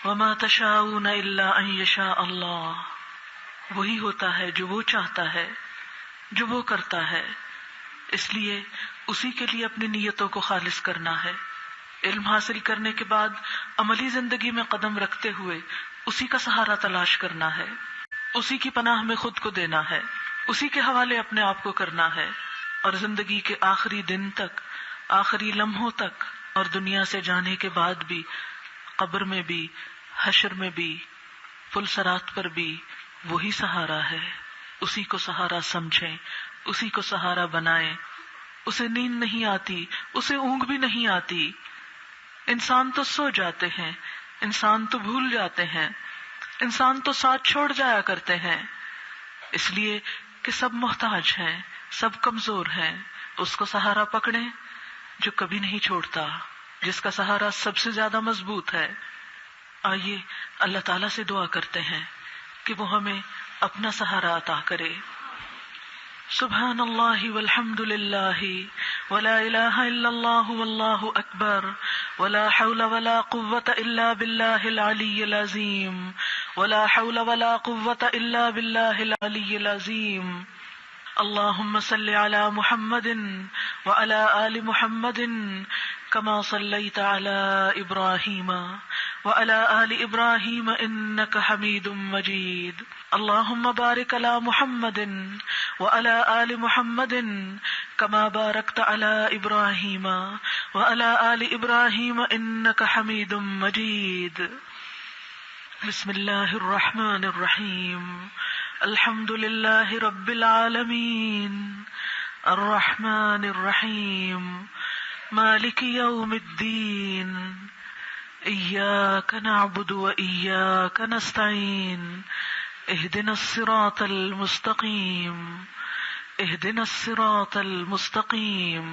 وما تشاءون الا ان یشاء اللہ، وہی ہوتا ہے جو وہ چاہتا ہے، جو وہ کرتا ہے، اس لیے اسی کے لیے اپنی نیتوں کو خالص کرنا ہے۔ علم حاصل کرنے کے بعد عملی زندگی میں قدم رکھتے ہوئے اسی کا سہارا تلاش کرنا ہے، اسی کی پناہ میں خود کو دینا ہے، اسی کے حوالے اپنے آپ کو کرنا ہے، اور زندگی کے آخری دن تک، آخری لمحوں تک، اور دنیا سے جانے کے بعد بھی، قبر میں بھی، حشر میں بھی، پل صراط پر بھی وہی سہارا ہے۔ اسی کو سہارا سمجھیں، اسی کو سہارا بنائیں۔ اسے نیند نہیں آتی، اسے اونگ بھی نہیں آتی۔ انسان تو سو جاتے ہیں، انسان تو بھول جاتے ہیں، انسان تو ساتھ چھوڑ جایا کرتے ہیں، اس لیے کہ سب محتاج ہیں، سب کمزور ہیں۔ اس کو سہارا پکڑیں جو کبھی نہیں چھوڑتا، جس کا سہارا سب سے زیادہ مضبوط ہے۔ آئیے اللہ تعالیٰ سے دعا کرتے ہیں کہ وہ ہمیں اپنا سہارا عطا کرے۔ سبحان اللہ والحمد للہ ولا الہ الا اللہ واللہ اکبر ولا حول ولا قوة الا باللہ العلی العظیم ولا حول ولا قوة الا باللہ العلی العظیم۔ اللہم صل علی محمد وعلی آل محمد كما صليت على إبراهيم وعلى آل إبراهيم إنك حميد مجيد۔ اللهم بارك على محمد وعلى آل محمد كما باركت على إبراهيم وعلى آل إبراهيم إنك حميد مجيد۔ بسم الله الرحمن الرحيم۔ الحمد لله رب العالمين الرحمن الرحيم مالك يوم الدين إياك نعبد وإياك نستعين اهدنا الصراط المستقيم اهدنا الصراط المستقيم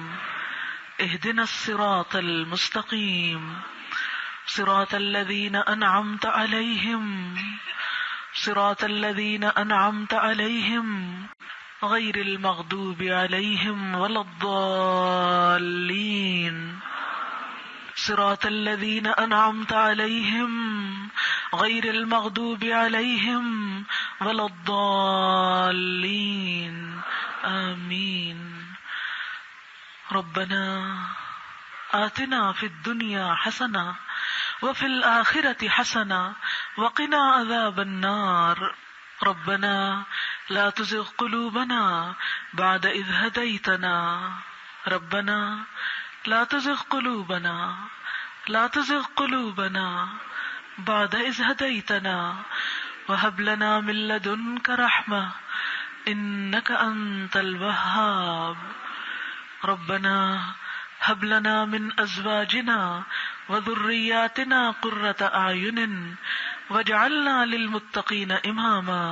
اهدنا الصراط المستقيم صراط الذين أنعمت عليهم صراط الذين أنعمت عليهم غير المغضوب عليهم ولا الضالين صراط الذين أنعمت عليهم غير المغضوب عليهم ولا الضالين آمين۔ ربنا آتنا في الدنيا حسنة وفي الآخرة حسنة وقنا عذاب النار۔ ربنا لا تزغ قلوبنا بعد إذ هديتنا ربنا لا تزغ قلوبنا لا تزغ قلوبنا بعد إذ هديتنا وهب لنا من لدنك رحمة إنك أنت الوهاب۔ ربنا هب لنا من أزواجنا وذرياتنا قرة أعين واجعلنا للمتقين إماما۔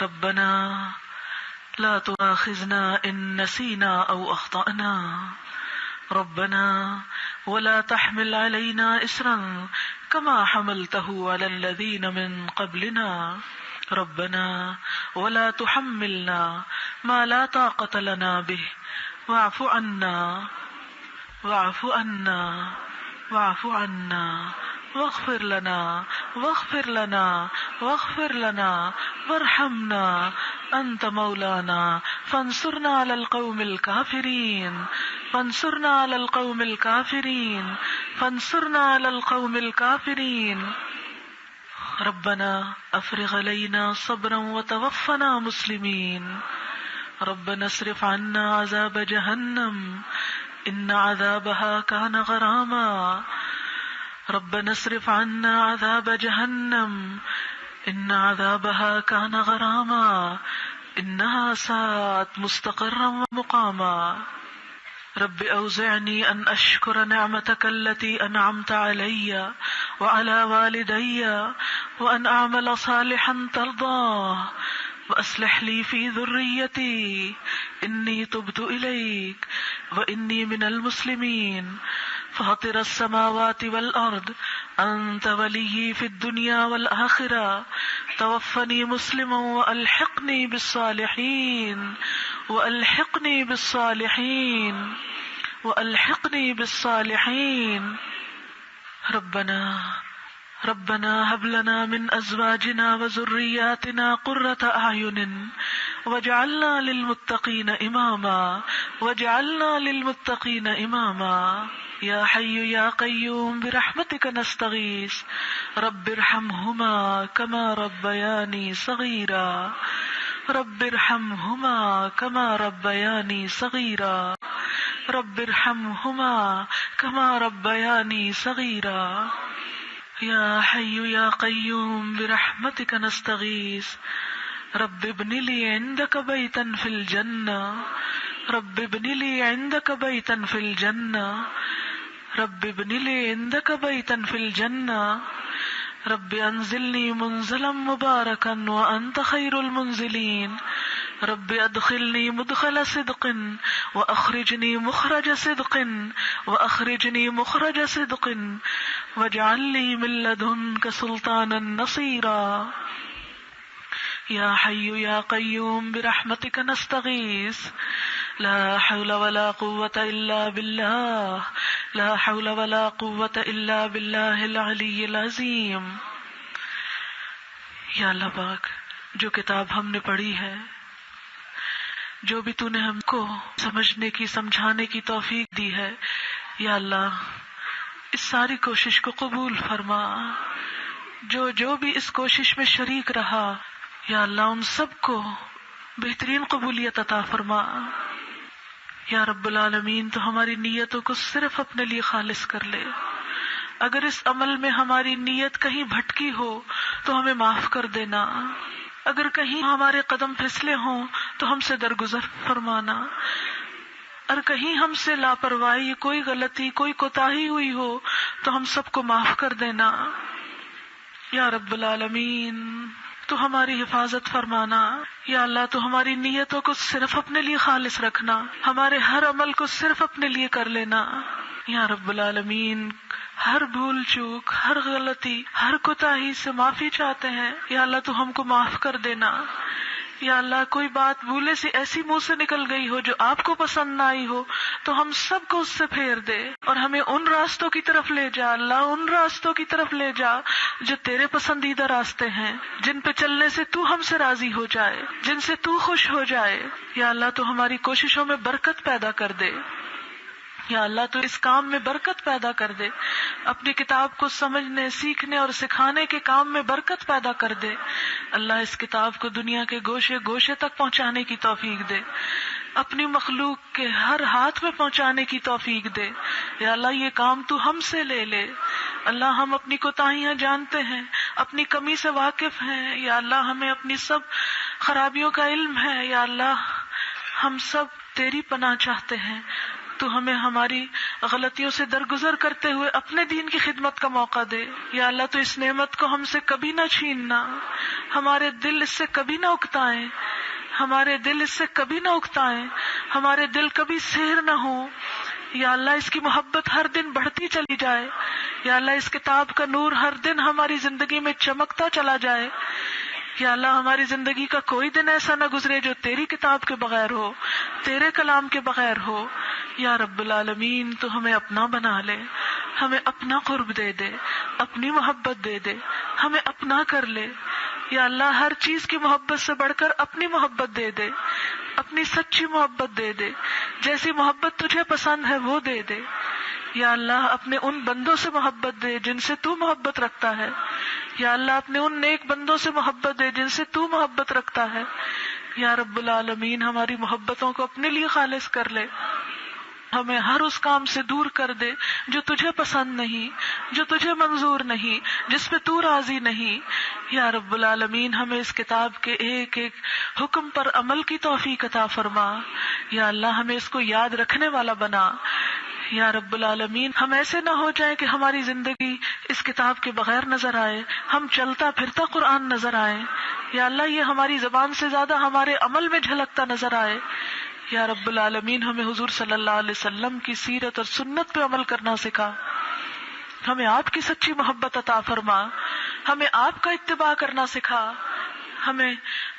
ربنا لا تؤاخذنا إن نسينا أو أخطأنا ربنا ولا تحمل علينا إصرا كما حملته على الذين من قبلنا ربنا ولا تحملنا ما لا طاقة لنا به واعف عنا واعف عنا واعف عنا واغفر لنا واغفر لنا واغفر لنا وارحمنا أنت مولانا فانصرنا على القوم الكافرين فانصرنا على القوم الكافرين فانصرنا على القوم الكافرين۔ ربنا أفرغ علينا صبرا وتوفنا مسلمين۔ ربنا اصرف عنا عذاب جهنم إن عذابها كان غراما۔ ربنا اصرف عنا عذاب جهنم إن عذابها كان غراما إنها ساءت مستقرا ومقاما۔ رب أوزعني أن أشكر نعمتك التي أنعمت علي وعلى والدي وأن أعمل صالحا ترضاه وأصلح لي في ذريتي إني تبت إليك وإني من المسلمين فاطر السماوات والأرض أنت ولي في الدنيا والآخرة توفني مسلما وألحقني بالصالحين وألحقني بالصالحين وألحقني بالصالحين۔ ربنا ربنا هب لنا من ازواجنا وذرياتنا قرة اعين واجعلنا للمتقين اماما یا حی یا قیوم برحمتک نستغیث رب ارحمہما کما ربیانی صغیرا رب ارحمہما کما ربیانی صغیرا رب ارحمہما کما ربیانی صغیرا یا حی یا قیوم برحمتک نستغیث رب ابن لی عندک بیتا فی الجنہ رب ابن لی عندک بیتا فی الجنہ رب ابن لی عندک بیتا فی الجنہ رب انزلنی منزلا مبارکا وانت خیر المنزلین رب ادخلنی مدخل صدق واخرجنی مخرج صدق واخرجنی مخرج صدق واجعل لی من لدنک سلطانا نصیرا یا حی یا قیوم برحمتک نستغیث لا حول ولا قوة الا باللہ لا حول ولا قوة الا باللہ العلی العظیم. یا اللہ پاک، جو کتاب ہم نے پڑھی ہے، جو بھی تو نے ہم کو سمجھنے کی سمجھانے کی توفیق دی ہے، یا اللہ اس ساری کوشش کو قبول فرما. جو بھی اس کوشش میں شریک رہا، یا اللہ ان سب کو بہترین قبولیت عطا فرما. یا رب العالمین تو ہماری نیتوں کو صرف اپنے لیے خالص کر لے. اگر اس عمل میں ہماری نیت کہیں بھٹکی ہو تو ہمیں معاف کر دینا. اگر کہیں ہمارے قدم پھسلے ہوں تو ہم سے درگزر فرمانا. اور کہیں ہم سے لاپرواہی، کوئی غلطی، کوئی کوتاہی ہوئی ہو تو ہم سب کو معاف کر دینا. یا رب العالمین تو ہماری حفاظت فرمانا. یا اللہ تو ہماری نیتوں کو صرف اپنے لیے خالص رکھنا، ہمارے ہر عمل کو صرف اپنے لیے کر لینا. یا رب العالمین ہر بھول چوک، ہر غلطی، ہر کوتاہی سے معافی چاہتے ہیں. یا اللہ تو ہم کو معاف کر دینا. یا اللہ کوئی بات بھولے سے ایسی منہ سے نکل گئی ہو جو آپ کو پسند نہ آئی ہو تو ہم سب کو اس سے پھیر دے اور ہمیں ان راستوں کی طرف لے جا. اللہ ان راستوں کی طرف لے جا جو تیرے پسندیدہ راستے ہیں، جن پہ چلنے سے تو ہم سے راضی ہو جائے، جن سے تو خوش ہو جائے. یا اللہ تو ہماری کوششوں میں برکت پیدا کر دے. یا اللہ تو اس کام میں برکت پیدا کر دے. اپنی کتاب کو سمجھنے، سیکھنے اور سکھانے کے کام میں برکت پیدا کر دے. اللہ اس کتاب کو دنیا کے گوشے گوشے تک پہنچانے کی توفیق دے، اپنی مخلوق کے ہر ہاتھ میں پہنچانے کی توفیق دے. یا اللہ یہ کام تو ہم سے لے لے. اللہ ہم اپنی کوتاہیاں جانتے ہیں، اپنی کمی سے واقف ہیں. یا اللہ ہمیں اپنی سب خرابیوں کا علم ہے. یا اللہ ہم سب تیری پناہ چاہتے ہیں. تو ہمیں ہماری غلطیوں سے درگزر کرتے ہوئے اپنے دین کی خدمت کا موقع دے. یا اللہ تو اس نعمت کو ہم سے کبھی نہ چھیننا. ہمارے دل اس سے کبھی نہ اکتائیں، ہمارے دل اس سے کبھی نہ اکتائیں، ہمارے دل کبھی سیر نہ ہو. یا اللہ اس کی محبت ہر دن بڑھتی چلی جائے. یا اللہ اس کتاب کا نور ہر دن ہماری زندگی میں چمکتا چلا جائے. یا اللہ ہماری زندگی کا کوئی دن ایسا نہ گزرے جو تیری کتاب کے بغیر ہو، تیرے کلام کے بغیر ہو. یا رب العالمین تو ہمیں اپنا بنا لے، ہمیں اپنا قرب دے دے، اپنی محبت دے دے، ہمیں اپنا کر لے. یا اللہ ہر چیز کی محبت سے بڑھ کر اپنی محبت دے دے، اپنی سچی محبت دے دے. جیسی محبت تجھے پسند ہے وہ دے دے. یا اللہ اپنے ان بندوں سے محبت دے جن سے تو محبت رکھتا ہے. یا اللہ اپنے ان نیک بندوں سے محبت دے جن سے تو محبت رکھتا ہے. یا رب العالمین ہماری محبتوں کو اپنے لیے خالص کر لے. ہمیں ہر اس کام سے دور کر دے جو تجھے پسند نہیں، جو تجھے منظور نہیں، جس پہ تو راضی نہیں. یا رب العالمین ہمیں اس کتاب کے ایک ایک حکم پر عمل کی توفیق عطا فرما. یا اللہ ہمیں اس کو یاد رکھنے والا بنا. یا رب العالمین ہم ایسے نہ ہو جائیں کہ ہماری زندگی اس کتاب کے بغیر نظر آئے، ہم چلتا پھرتا قرآن نظر آئے. یا اللہ یہ ہماری زبان سے زیادہ ہمارے عمل میں جھلکتا نظر آئے. یا رب العالمین ہمیں حضور صلی اللہ علیہ وسلم کی سیرت اور سنت پہ عمل کرنا سکھا. ہمیں آپ کی سچی محبت عطا فرما. ہمیں آپ کا اتباع کرنا سکھا. ہمیں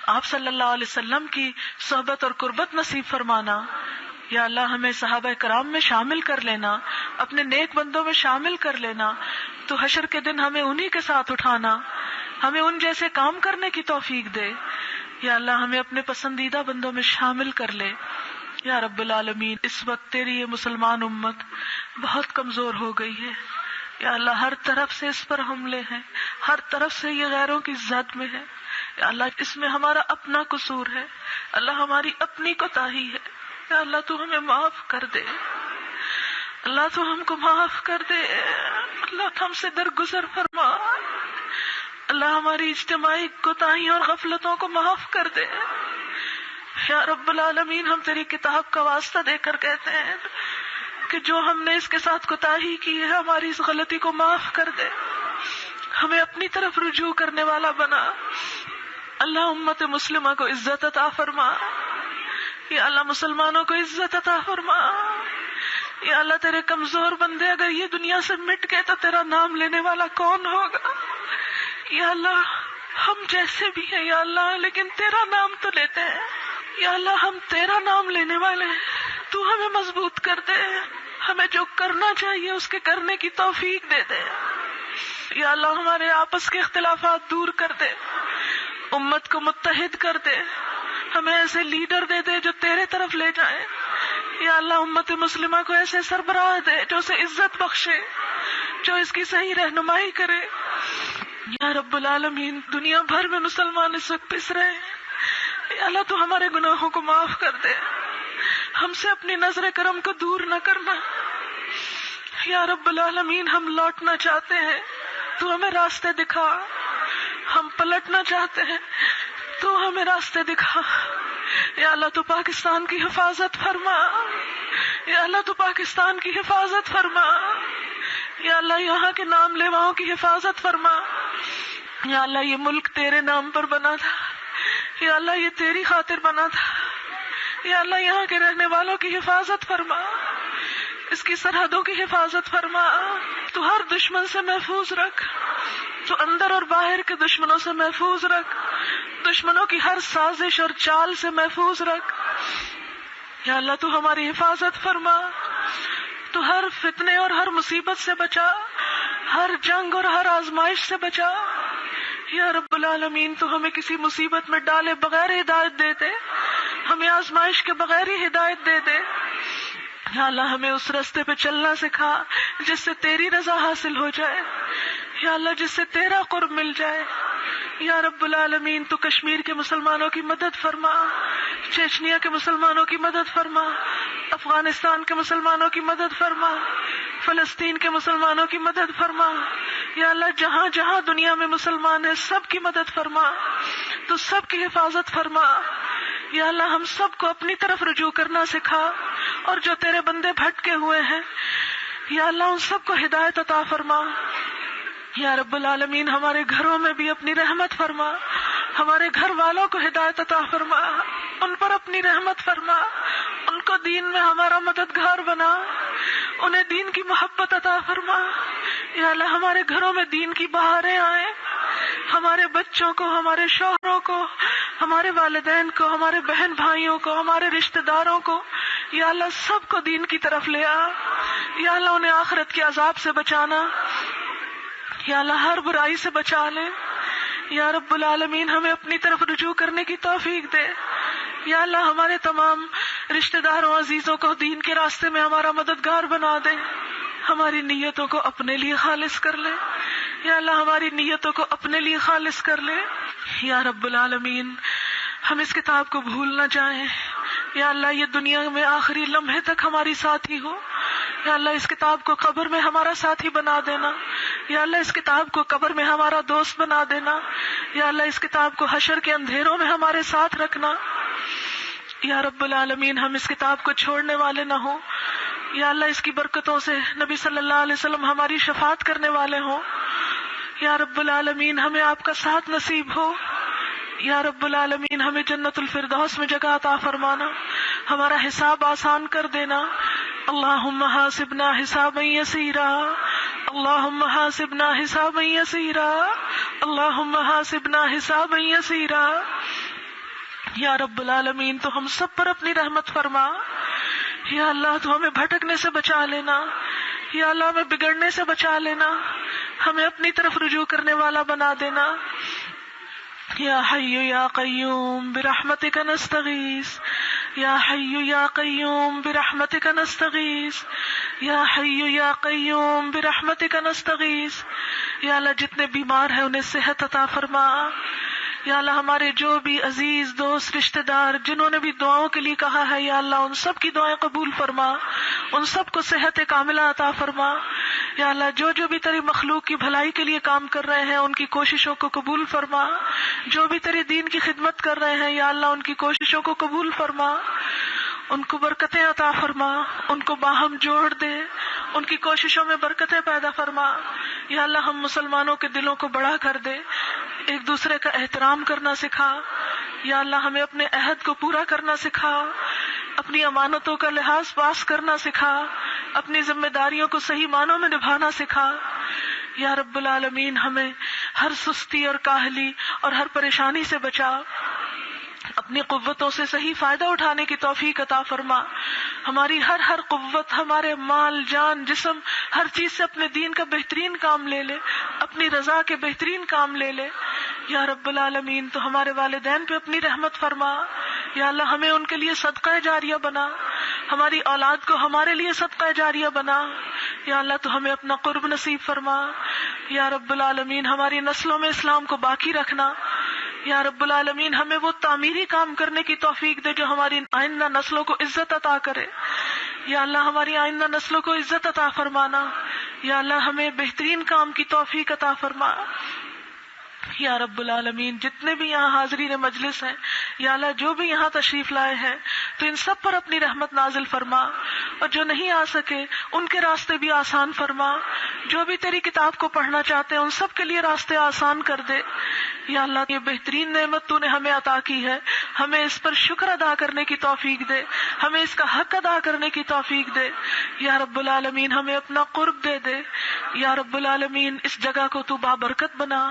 آپ صلی اللہ علیہ وسلم کی صحبت اور قربت نصیب فرمانا. یا اللہ ہمیں صحابہ کرام میں شامل کر لینا، اپنے نیک بندوں میں شامل کر لینا. تو تو حشر کے دن ہمیں انہی کے ساتھ اٹھانا، ہمیں ان جیسے کام کرنے کی توفیق دے. یا اللہ ہمیں اپنے پسندیدہ بندوں میں شامل کر لے. یا رب العالمین اس وقت تیری یہ مسلمان امت بہت کمزور ہو گئی ہے. یا اللہ ہر طرف سے اس پر حملے ہیں، ہر طرف سے یہ غیروں کی زد میں ہے. یا اللہ اس میں ہمارا اپنا قصور ہے، اللہ ہماری اپنی کوتاہی ہے. یا اللہ تو ہمیں معاف کر دے، اللہ تو ہم کو معاف کر دے. اللہ تو ہم سے درگزر فرما. اللہ ہماری اجتماعی کوتاہیوں اور غفلتوں کو معاف کر دے. یا رب العالمین ہم تیری کتاب کا واسطہ دے کر کہتے ہیں کہ جو ہم نے اس کے ساتھ کوتاہی کی ہے ہماری اس غلطی کو معاف کر دے، ہمیں اپنی طرف رجوع کرنے والا بنا. اللہ امت مسلمہ کو عزت عطا فرما. یا اللہ مسلمانوں کو عزت عطا فرما. یا اللہ تیرے کمزور بندے اگر یہ دنیا سے مٹ گئے تو تیرا نام لینے والا کون ہوگا؟ یا اللہ ہم جیسے بھی ہیں یا اللہ لیکن تیرا نام تو لیتے ہیں. یا اللہ ہم تیرا نام لینے والے ہیں، تو ہمیں مضبوط کر دے، ہمیں جو کرنا چاہیے اس کے کرنے کی توفیق دے دے. یا اللہ ہمارے آپس کے اختلافات دور کر دے، امت کو متحد کر دے، ہمیں ایسے لیڈر دے دے جو تیرے طرف لے جائیں. یا اللہ امت مسلمہ کو ایسے سربراہ دے جو اسے عزت بخشے، جو اس کی صحیح رہنمائی کرے. یا رب العالمین دنیا بھر میں مسلمان اس وقت پس رہے ہیں. یا اللہ تو ہمارے گناہوں کو معاف کر دے، ہم سے اپنی نظر کرم کو دور نہ کرنا. یا رب العالمین ہم لوٹنا چاہتے ہیں، تو ہمیں راستے دکھا. ہم پلٹنا چاہتے ہیں، تو ہمیں راستے دکھا. یا اللہ تو پاکستان کی حفاظت فرما. یا اللہ تو پاکستان کی حفاظت فرما. یا اللہ یہاں کے نام لیواؤں کی حفاظت فرما. یا اللہ یہ ملک تیرے نام پر بنا تھا، یا اللہ یہ تیری خاطر بنا تھا. یا اللہ یہاں کے رہنے والوں کی حفاظت فرما، اس کی سرحدوں کی حفاظت فرما. تو ہر دشمن سے محفوظ رکھ، تو اندر اور باہر کے دشمنوں سے محفوظ رکھ، دشمنوں کی ہر سازش اور چال سے محفوظ رکھ. یا اللہ تو ہماری حفاظت فرما، تو ہر فتنے اور ہر مصیبت سے بچا، ہر جنگ اور ہر آزمائش سے بچا. یا رب العالمین تو ہمیں کسی مصیبت میں ڈالے بغیر ہدایت دے دے، ہمیں آزمائش کے بغیر ہی ہدایت دے دے. یا اللہ ہمیں اس راستے پہ چلنا سکھا جس سے تیری رضا حاصل ہو جائے. یا اللہ جس سے تیرا قرب مل جائے. یا رب العالمین تو کشمیر کے مسلمانوں کی مدد فرما، چیچنیا کے مسلمانوں کی مدد فرما، افغانستان کے مسلمانوں کی مدد فرما، فلسطین کے مسلمانوں کی مدد فرما. یا اللہ جہاں جہاں دنیا میں مسلمان ہیں سب کی مدد فرما، تو سب کی حفاظت فرما. یا اللہ ہم سب کو اپنی طرف رجوع کرنا سکھا، اور جو تیرے بندے بھٹکے ہوئے ہیں یا اللہ ان سب کو ہدایت عطا فرما. یا رب العالمین ہمارے گھروں میں بھی اپنی رحمت فرما، ہمارے گھر والوں کو ہدایت عطا فرما، ان پر اپنی رحمت فرما، ان کو دین میں ہمارا مددگار بنا، انہیں دین کی محبت عطا فرما. یا اللہ ہمارے گھروں میں دین کی بہاریں آئیں، ہمارے بچوں کو، ہمارے شوہروں کو، ہمارے والدین کو، ہمارے بہن بھائیوں کو، ہمارے رشتہ داروں کو یا اللہ سب کو دین کی طرف لے آ. یا اللہ انہیں آخرت کے عذاب سے بچانا، یا اللہ ہر برائی سے بچا لے. یا رب العالمین ہمیں اپنی طرف رجوع کرنے کی توفیق دے. یا اللہ ہمارے تمام رشتہ داروں عزیزوں کو دین کے راستے میں ہمارا مددگار بنا دے، ہماری نیتوں کو اپنے لیے خالص کر لے. یا اللہ ہماری نیتوں کو اپنے لیے خالص کر لے. یا رب العالمین ہم اس کتاب کو بھول نہ جائیں. یا اللہ یہ دنیا میں آخری لمحے تک ہماری ساتھی ہو. یا اللہ اس کتاب کو قبر میں ہمارا ساتھی بنا دینا. یا اللہ اس کتاب کو قبر میں ہمارا دوست بنا دینا. یا اللہ اس کتاب کو حشر کے اندھیروں میں ہمارے ساتھ رکھنا. یا رب العالمین ہم اس کتاب کو چھوڑنے والے نہ ہوں. یا اللہ اس کی برکتوں سے نبی صلی اللہ علیہ وسلم ہماری شفاعت کرنے والے ہوں. یا رب العالمین ہمیں آپ کا ساتھ نصیب ہو. یا رب العالمین ہمیں جنت الفردوس میں جگہ عطا فرمانا، ہمارا حساب آسان کر دینا. اللہم حاسبنا حسابا یسیرا، اللہم حاسبنا حسابا یسیرا، اللہم حاسبنا حسابا یسیرا. یا رب العالمین تو ہم سب پر اپنی رحمت فرما. یا اللہ تو ہمیں بھٹکنے سے بچا لینا، یا اللہ ہمیں بگڑنے سے بچا لینا، ہمیں اپنی طرف رجوع کرنے والا بنا دینا. یا حی یا قیوم برحمتک نستغیث، یا حی یا قیوم برحمتک نستغیث، یا حی یا قیوم برحمتک نستغیث. یا اللہ جتنے بیمار ہیں انہیں صحت عطا فرما. یا اللہ ہمارے جو بھی عزیز دوست رشتہ دار جنہوں نے بھی دعاؤں کے لیے کہا ہے، یا اللہ ان سب کی دعائیں قبول فرما، ان سب کو صحت کاملہ عطا فرما. یا اللہ جو جو بھی تیری مخلوق کی بھلائی کے لیے کام کر رہے ہیں ان کی کوششوں کو قبول فرما. جو بھی تیرے دین کی خدمت کر رہے ہیں یا اللہ ان کی کوششوں کو قبول فرما، ان کو برکتیں عطا فرما، ان کو باہم جوڑ دے، ان کی کوششوں میں برکتیں پیدا فرما. یا اللہ ہم مسلمانوں کے دلوں کو بڑا کر دے، ایک دوسرے کا احترام کرنا سکھا. یا اللہ ہمیں اپنے عہد کو پورا کرنا سکھا، اپنی امانتوں کا لحاظ پاس کرنا سکھا، اپنی ذمہ داریوں کو صحیح معنوں میں نبھانا سکھا. یا رب العالمین ہمیں ہر سستی اور کاہلی اور ہر پریشانی سے بچا، اپنی قوتوں سے صحیح فائدہ اٹھانے کی توفیق عطا فرما. ہماری ہر قوت، ہمارے مال جان جسم ہر چیز سے اپنے دین کا بہترین کام لے لے، اپنی رضا کے بہترین کام لے لے. یا رب العالمین تو ہمارے والدین پہ اپنی رحمت فرما. یا اللہ ہمیں ان کے لیے صدقہ جاریہ بنا، ہماری اولاد کو ہمارے لیے صدقہ جاریہ بنا. یا اللہ تو ہمیں اپنا قرب نصیب فرما. یا رب العالمین ہماری نسلوں میں اسلام کو باقی رکھنا. یا رب العالمین ہمیں وہ تعمیری کام کرنے کی توفیق دے جو ہماری آئندہ نسلوں کو عزت عطا کرے. یا اللہ ہماری آئندہ نسلوں کو عزت عطا فرمانا. یا اللہ ہمیں بہترین کام کی توفیق عطا فرما. یا رب العالمین جتنے بھی یہاں حاضرین مجلس ہیں، یا اللہ جو بھی یہاں تشریف لائے ہیں تو ان سب پر اپنی رحمت نازل فرما، اور جو نہیں آ سکے ان کے راستے بھی آسان فرما. جو بھی تیری کتاب کو پڑھنا چاہتے ہیں ان سب کے لیے راستے آسان کر دے. یا اللہ یہ بہترین نعمت تو نے ہمیں عطا کی ہے، ہمیں اس پر شکر ادا کرنے کی توفیق دے، ہمیں اس کا حق ادا کرنے کی توفیق دے. یا رب العالمین ہمیں اپنا قرب دے دے. یا رب العالمین اس جگہ کو تو بابرکت بنا.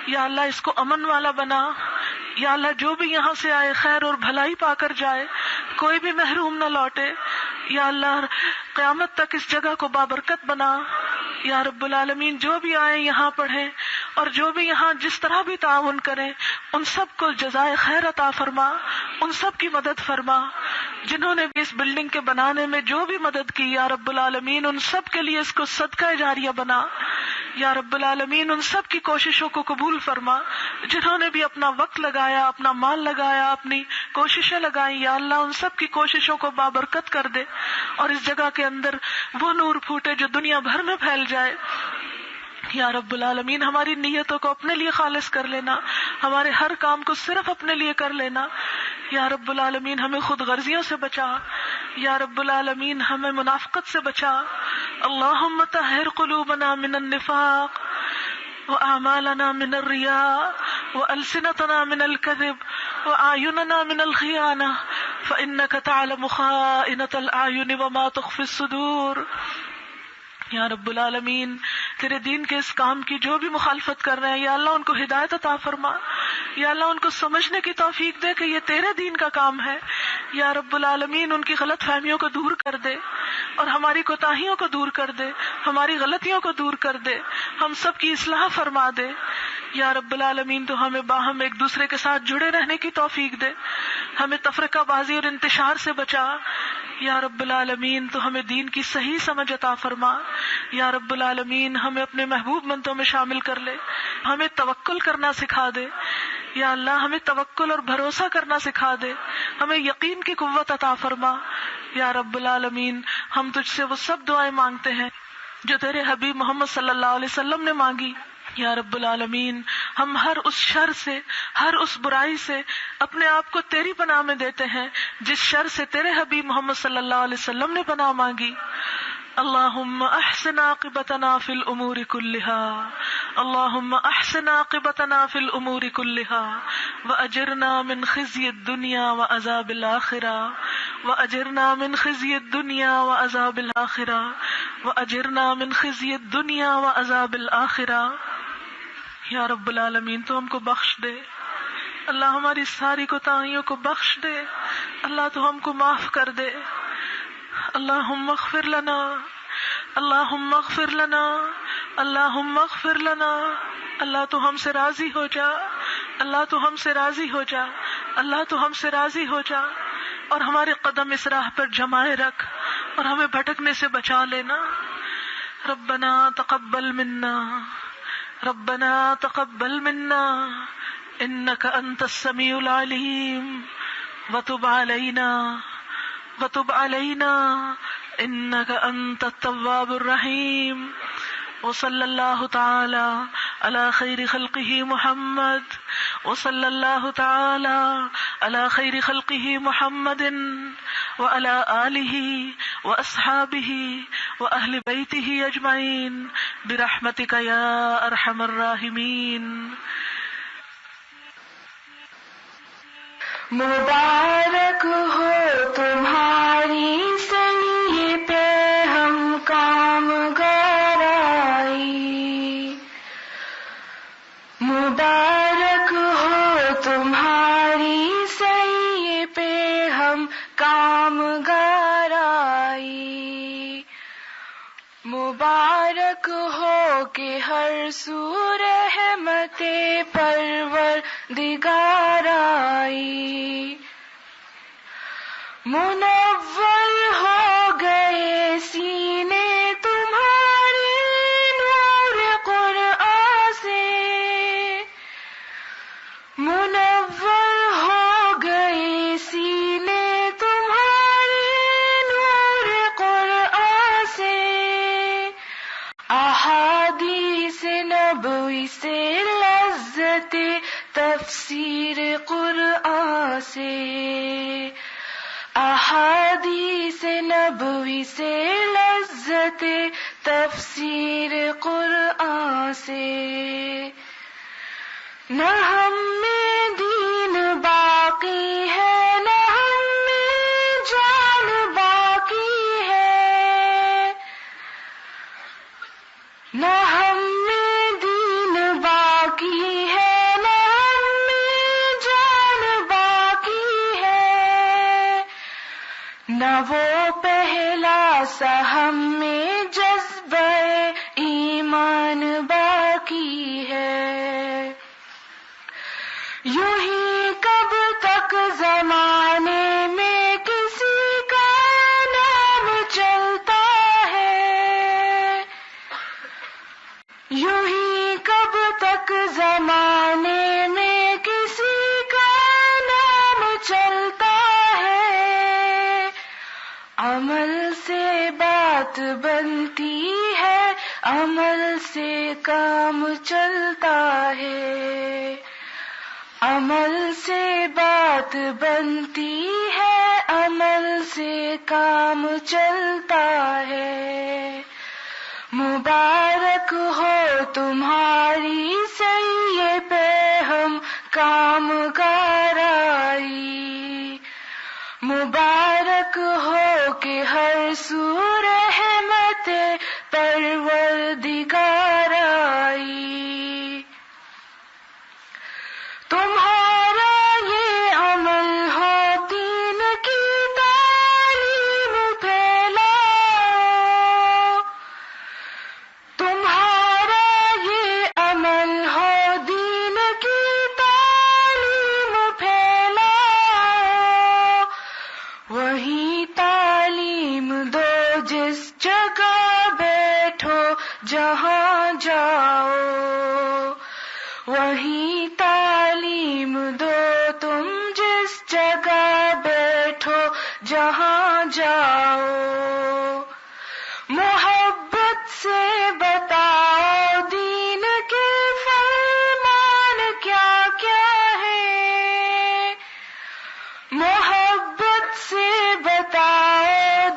یا اللہ اس کو امن والا بنا. یا اللہ جو بھی یہاں سے آئے خیر اور بھلائی پا کر جائے، کوئی بھی محروم نہ لوٹے. یا اللہ قیامت تک اس جگہ کو بابرکت بنا. یا رب العالمین جو بھی آئے یہاں پڑھیں اور جو بھی یہاں جس طرح بھی تعاون کریں ان سب کو جزائے خیر عطا فرما، ان سب کی مدد فرما. جنہوں نے بھی اس بلڈنگ کے بنانے میں جو بھی مدد کی یا رب العالمین ان سب کے لیے اس کو صدقہ جاریہ بنا. یا رب العالمین ان سب کی کوششوں کو قبول فرما. جنہوں نے بھی اپنا وقت لگایا، اپنا مال لگایا، اپنی کوششیں لگائیں، یا اللہ ان سب کی کوششوں کو بابرکت کر دے، اور اس جگہ کے اندر وہ نور پھوٹے جو دنیا بھر میں پھیل جائے. یا رب العالمین ہماری نیتوں کو اپنے لیے خالص کر لینا، ہمارے ہر کام کو صرف اپنے لیے کر لینا. یا رب العالمین ہمیں خود غرضیوں سے بچا. یا رب العالمین ہمیں منافقت سے بچا. اللہم طہر قلوبنا من النفاق وأعمالنا من الرياء وألسنتنا من الكذب وأعيننا من الخيانة فإنك تعلم خائنة الأعين وما تخفي الصدور. یا رب العالمین تیرے دین کے اس کام کی جو بھی مخالفت کر رہے ہیں یا اللہ ان کو ہدایت عطا فرما. یا اللہ ان کو سمجھنے کی توفیق دے کہ یہ تیرے دین کا کام ہے. یا رب العالمین ان کی غلط فہمیوں کو دور کر دے اور ہماری کوتاہیوں کو دور کر دے، ہماری غلطیوں کو دور کر دے، ہم سب کی اصلاح فرما دے. یا رب العالمین تو ہمیں باہم ایک دوسرے کے ساتھ جڑے رہنے کی توفیق دے، ہمیں تفرقہ بازی اور انتشار سے بچا. یا رب العالمین تو ہمیں دین کی صحیح سمجھ عطا فرما. یا رب العالمین ہمیں اپنے محبوب بندوں میں شامل کر لے، ہمیں توکل کرنا سکھا دے. یا اللہ ہمیں توکل اور بھروسہ کرنا سکھا دے، ہمیں یقین کی قوت عطا فرما. یا رب العالمین ہم تجھ سے وہ سب دعائیں مانگتے ہیں جو تیرے حبیب محمد صلی اللہ علیہ وسلم نے مانگی. یا رب العالمین ہم ہر اس شر سے، ہر اس برائی سے اپنے آپ کو تیری پناہ میں دیتے ہیں جس شر سے تیرے حبیب محمد صلی اللہ علیہ وسلم نے پناہ مانگی. اللہم احسن عاقبتنا فی الامور کلها، اللہم احسن عاقبتنا فی الامور کلها واجرنا من خزی الدنیا وعذاب الآخرہ، واجرنا من خزی الدنیا وعذاب الآخرہ، واجرنا من خزی الدنیا وعذاب الآخرہ. یا رب العالمین تو ہم کو بخش دے، اللہ ہماری ساری کوتاہیوں کو بخش دے، اللہ تو ہم کو معاف کر دے. اللہم اغفر لنا، اللہم اغفر لنا اللہم اغفر لنا، اللہ تو ہم سے راضی ہو جا، اللہ تو ہم سے راضی ہو جا، اللہ تو ہم سے راضی ہو جا، اور ہمارے قدم اس راہ پر جمائے رکھ اور ہمیں بھٹکنے سے بچا لینا۔ ربنا تقبل منا، ربنا تقبل منا انك انت السميع العليم وتب علينا وتب علينا انك انت التواب الرحيم، وصلى الله تعالى على خير خلقه محمد، وصلى الله تعالى على خير خلقه محمد وعلى آله وأصحابه وأهل بيته أجمعين برحمتك يا أرحم الراحمين۔ مبارک ہو تمہاری سنگ پہ ہم کام گرائی، مبارک ہو تمہاری سنگ پہ ہم کام گرائی، مبارک ہو کہ ہر سو رحمت پروردگار آئی، منور ہو گئے سینے تمہارے نور قرآن سے، منور ہو گئے سینے تمہارے نور قرآن سے، احادیث نبوی سے لذت تفسیر قرآن سے، احادیث نبوی سے لذت تفسیر قرآن سے، نہ ہم میں دین باقی ہے نہ ہم میں جان باقی ہے، نہ ہم میں دین باقی ہے نہ ہم میں جان باقی ہے، نہ وہ پہلا سہم میں جذبہ ایمان باقی ہے، یوں ہی کب تک زمانے میں کسی کا نام چلتا ہے، یوں ہی کب تک زمانے میں کسی کا نام چلتا ہے، عمل سے بات بنتی ہے عمل سے کام چلتا ہے، عمل سے بات بنتی ہے عمل سے کام چلتا ہے، مبارک ہو تمہاری سیے پہ ہم کام گرائی، مبارک ہو کہ ہر سو رحمت پروردگار آئی، تمہارا یہ عمل ہو دین کی تعلیم پھیلاؤ، تمہارا یہ عمل ہو دین کی تعلیم پھیلاؤ، وہی تعلیم دو جس جگہ بیٹھو جہاں جاؤ، وہی تعلیم دو تم جس جگہ بیٹھو جہاں جاؤ، محبت سے بتاؤ دین کے فرمان کیا کیا ہے، محبت سے بتاؤ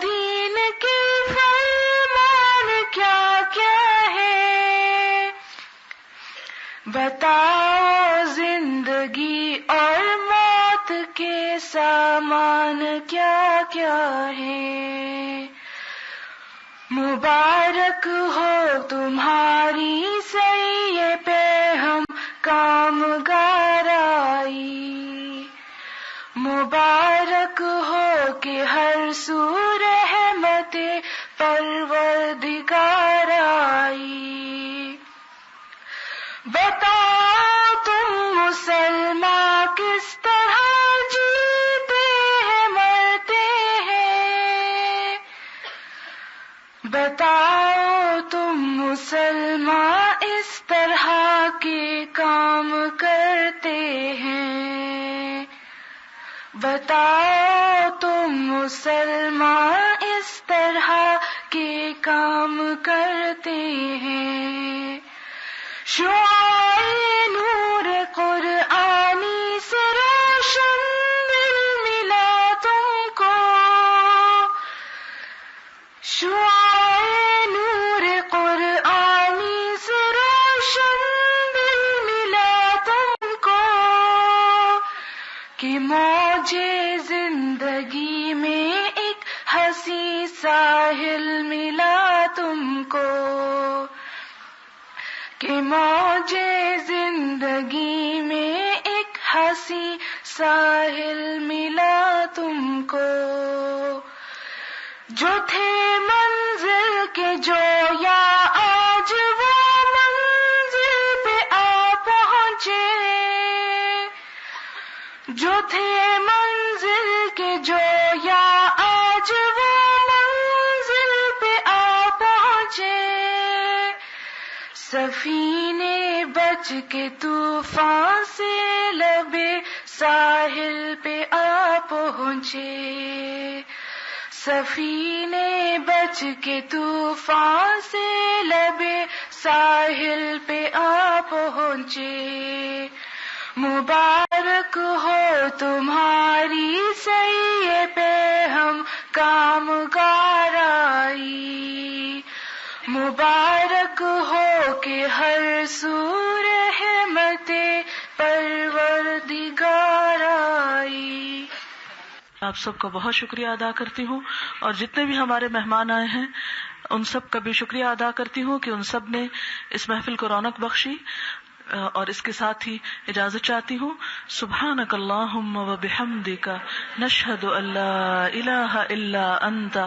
دین کے فرمان کیا کیا ہے، بتاؤ زندگی اور موت کے سامان کیا کیا ہے، مبارک ہو تمہاری سیے پہ ہم کام گرائی، مبارک ہو کہ ہر سو رحمت پروردگار آئی، بتاؤ تم مسلمان اس طرح کے کام کرتے ہیں، بتاؤ تم مسلمان اس طرح کے کام کرتے ہیں، شعاع نور قرآنی سے روشن دل ملا تم کو، شعاع نور قرآنی سے روشن دل ملا تم کو، کہ موجے زندگی میں ایک ہنسی ساحل ملا تم کو، کہ موجے زندگی میں ایک ہنسی ساحل ملا تم کو، جو تھے منزل کے جو یا آج وہ منزل پہ آ پہنچے، جو تھے منزل کے جو یا آج وہ منزل پہ آ پہنچے، سفینے بچ کے طوفان سے لبے ساحل پہ آ پہنچے، سفینے بچ کے طوفان سے لبے ساحل پہ آ پہنچے، مبارک ہو تمہاری سعی پہ ہم کام گارائی، مبارک ہو کہ ہر سو رحمت پروردگار آئی۔ آپ سب کا بہت شکریہ ادا کرتی ہوں، اور جتنے بھی ہمارے مہمان آئے ہیں ان سب کا بھی شکریہ ادا کرتی ہوں کہ ان سب نے اس محفل کو رونق بخشی، اور اس کے ساتھ ہی اجازت چاہتی ہوں۔ سبحانک اللہم وبحمدک، نشہد ان لا الہ الا انت،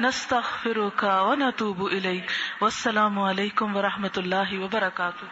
نستغفرک ونتوب الیک، والسلام علیکم ورحمۃ اللہ وبرکاتہ۔